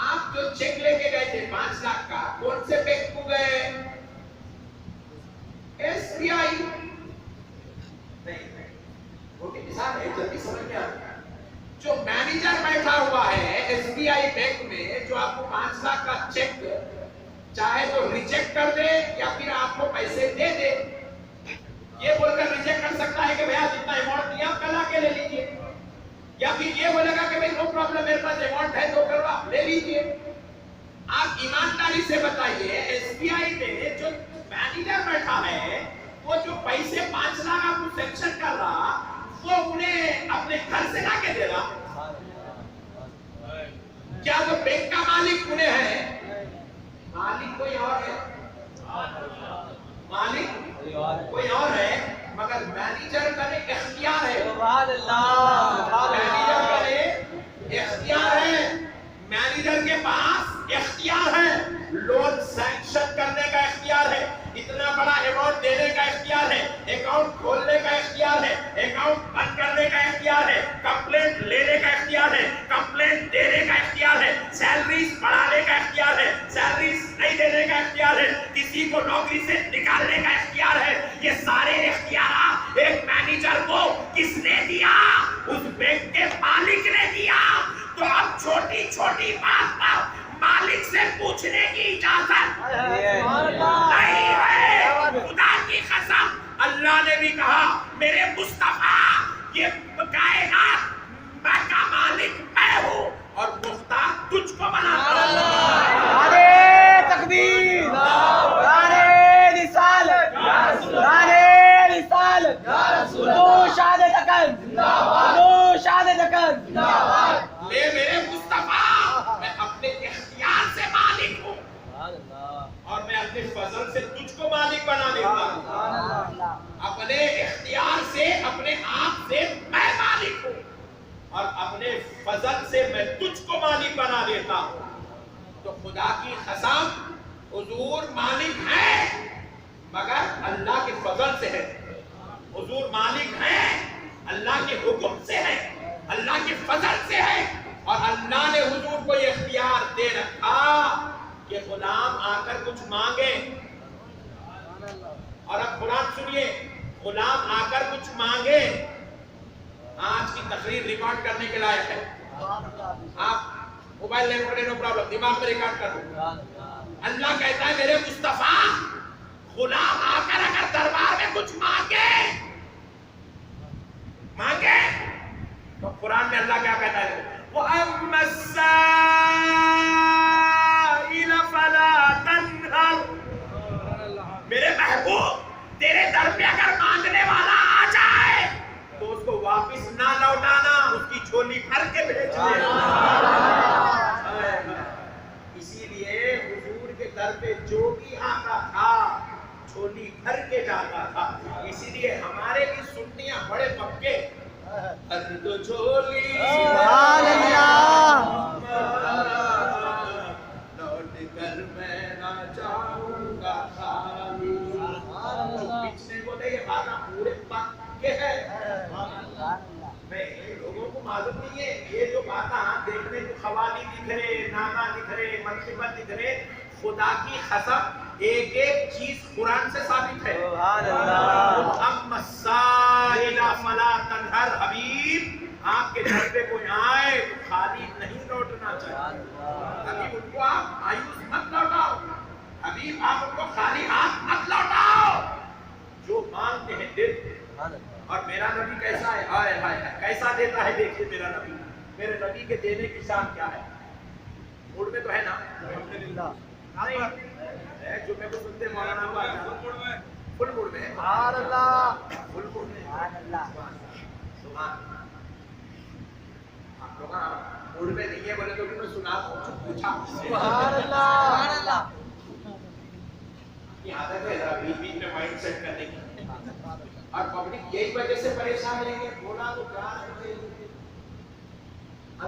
آپ جو چیک لے کے گئے تھے 5 لاکھ کا کون سے بینک کو گئے؟ ایس بی آئی نہیں. وہ کی مثال ہے جلدی سمجھ میں آتا. جو مینیجر بیٹھا ہوا ہے ایس بی آئی بینک میں جو آپ کو 5 لاکھ کا چیک چاہے تو ریجیکٹ کر دے یا پھر آپ کو پیسے دے دے. یہ بول کر ریجیکٹ کر سکتا ہے کہ بھیا جتنا اماؤنٹ دیا کل آ کے لے لیجیے یا پھر یہ بولے گا کہ بھائی نو پرابلم میرے پاس اماؤنٹ ہے تو کرو آپ لے لیجیے. آپ ایمانداری سے بتائیے ایس بی آئی میں جو مینیجر بیٹھا ہے وہ جو پیسے 5 لاکھ آپ کو سینکشن کر رہا وہ انہیں اپنے گھر سے لا کے دے رہا. کیا وہ بینک کا مالک انہیں ہے؟ مالک کوئی اور ہے. مالک کوئی اور ہے مگر مینیجر کا اختیار ہے. سبحان اللہ. مینیجر کا اختیار ہے. مینیجر کے پاس اختیار ہے. لون سینکشن کرنے کا اختیار ہے. اتنا بڑا اماؤنٹ دینے کا اختیار ہے. اکاؤنٹ کھولنے کا اختیار ہے. اکاؤنٹ بند کرنے کا اختیار ہے. کمپلینٹ لینے کا اختیار ہے. کمپلینٹ دینے کا اختیار ہے. سیلریز بڑھانے کا اختیار ہے. سیلریز نہیں دینے کا اختیار ہے. کسی کو نوکری سے نکالنے کا اختیار ہے. یہ سارے اختیارات ایک مینیجر کو کس نے دیا؟ اس بینک کے مالک نے دیا. تو اب چھوٹی چھوٹی بات پر مالک سے پوچھنے کی اجازت نہیں ہے. خدا کی قسم اللہ نے بھی کہا میرے مصطفیٰ یہ کائنات کا مالک میں ہوں اور مختار تجھ کو بناتا ہوں. نعرے تکبیر. نعرے رسالت. نعرے رسالت. حضور شاہ دکن. حضور شاہ دکن. لے میرے مصطفیٰ میں اپنے اختیار سے مالک ہوں اور میں اپنے فضل سے تجھ کو مالک بنا دیتا ہوں. اپنے اختیار سے اپنے آپ سے میں مالک ہوں اور اپنے فضل سے میں تجھ کو مالک بنا دیتا ہوں. تو خدا کی قسم حضور مالک ہے مگر اللہ کے فضل سے ہے. حضور مالک ہے اللہ کے حکم سے ہے. اللہ کے فضل سے ہے اور اللہ نے حضور کو یہ اختیار دے رکھا کہ غلام آ کر کچھ مانگے. اور اب قرآن سنیے غلام آ کر کچھ مانگے. آج کی تقریر ریکارڈ کرنے کے لائق ہے. آپ موبائل لے پڑے نو پرابلم دماغ میں ریکارڈ کر دو. اللہ کہتا ہے میرے مصطفیٰ غلام آ کر اگر دربار میں کچھ مانگے تو قرآن میں اللہ کیا کہتا ہے وَأَمَّا السَّائِلَ فَلَا تَنْهَرْ. میرے محبوب تیرے در پہ اگر مانگنے والا آ جائے تو اس کو واپس نہ لوٹانا. پہ جو بھی آتا تھا چھولی بھر کے جاتا تھا. اسی لیے ہمارے بھی سنیاں بڑے پکے. بھر دو جھولی سبحان اللہ. لوٹ کر میں نہ جاؤں گا خالی. جو پیچھے بولے یہ گانا پورے پکے ہے. لوگوں کو معلوم نہیں ہے یہ جو باتیں دیکھنے کو قوالی دکھ رہے, نانا دکھ رہے, منصبت دکھ رہے, خدا کی قسم ایک ایک چیز قرآن سے ثابت ہے. سبحان اللہ. اما السائل فلا تنہر. حبیب آپ کے گھر پہ کوئی آئے تو خالی نہیں لوٹنا چاہیے. حبیب ان کو آپ مایوس مت لوٹاؤ. حبیب آپ ان کو خالی ہاتھ مت لوٹاؤ. جو مانگتے ہیں دل. اور میرا نبی کیسا ہے؟ ہائے ہائے کیسا دیتا ہے. دیکھیے میرا نبی, میرے نبی کے دینے کی شان کیا ہے. موڈ میں تو ہے نا الحمدللہ. جو میں کو سنتے مولانا فل موڈ میں ہے. سبحان اللہ. فل موڈ میں. سبحان اللہ. سبحان. آپ لوگ موڈ میں نہیں ہے بولے تو بھی میں سنا پوچھا. سبحان اللہ. سبحان اللہ. یہ عادت ہے ذرا بیچ بیچ میں مائنڈ سیٹ کرنے کی. اور پبلک یہی وجہ سے پریشان رہیں گے. بولا تو کیا ہے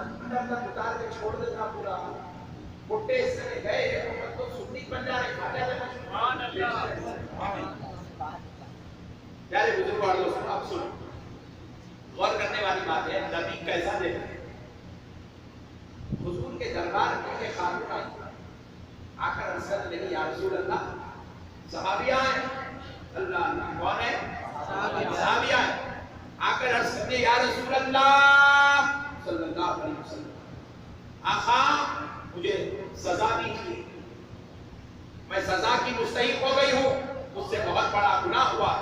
اندر تک اتار کے چھوڑ دیتا پورا. بٹے اس سے گئے تو سنی بن جا رہے. سبحان اللہ. پیارے بزرگ اور دوستو آپ سنو, غور کرنے والی بات ہے نبی کیسا دیتا ہے. حضور کے دربار میں ایک خاتون آئی, آ کر عرض کرنے لگی یا رسول اللہ. صحابیہ ہیں. اللہ اللہ کون ہے؟ صحابیہ ہیں. آ کر عرض کرنے یا رسول اللہ صلی اللہ علیہ وسلم, آقا مجھے سزا دیجیے, میں سزا کی مستحق ہو گئی ہوں, مجھ سے بہت بڑا گناہ ہوا.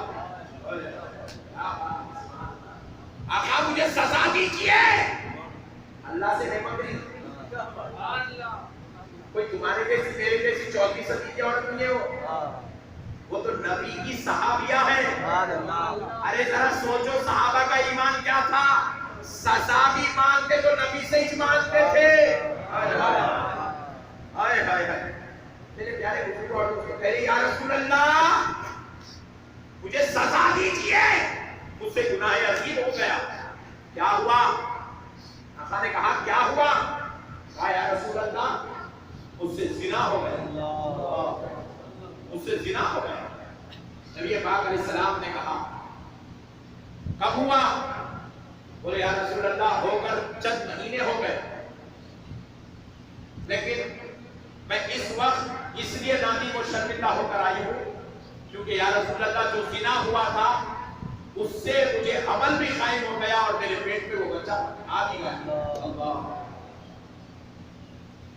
آقا مجھے سزا دیجیے. اللہ سے نہیں مانگ رہی. کوئی تمہارے جیسی میرے جیسی 14 صدی کی عورت نہیں ہے. وہ تو نبی کی صحابیہ ہے. ارے ذرا سوچو صحابہ کا ایمان کیا تھا. سزا بھی مانگتے تو نبی سے ہی مانگتے تھے. ہائے ہائے ہائے. میرے پیارے بزرگوں اور دوستوں کہہ رہے یا رسول اللہ مجھے سزا دیجیے, مجھ سے گناہ عظیم ہو گیا. کیا ہوا؟ آقا نے کہا کیا ہوا؟ کہا یا رسول اللہ مجھ سے زنا ہو گیا. مجھ سے زنا ہو گیا. نبی پاک علیہ السلام نے کہا کب ہوا؟ بولے یا رسول اللہ ہو کر چند مہینے ہو گئے, لیکن میں اس وقت اس لیے نادم و شرمندہ ہو کر آئی ہوں کیونکہ یا رسول اللہ جو زنا ہوا تھا اس سے مجھے عمل بھی قائم ہو گیا اور میرے پیٹ پہ وہ بچہ آ بھی گیا.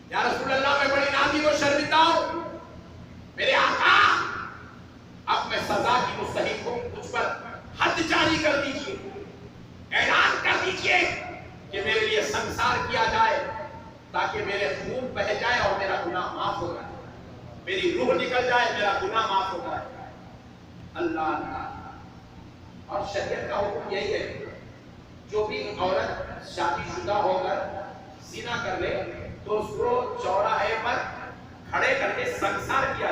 یا رسول اللہ میں بڑی نادم و شرمندہ ہوں. میرے آقا اب میں سزا کی مستحق ہوں, مجھ پر حد جاری کر دیجیے, اعلان کر دیجیے کہ میرے لیے سنسار کیا جائے تاکہ میرے خون بہہ جائے اور میرا گناہ معاف ہو جائے, میری روح نکل جائے, میرا گناہ معاف ہو جائے. اللہ اللہ. اور شریعت کا حکم یہی ہے جو بھی عورت شادی شدہ ہو کر زنا کر لے تو اس کو چوراہے پر کھڑے کر کے سنسار کیا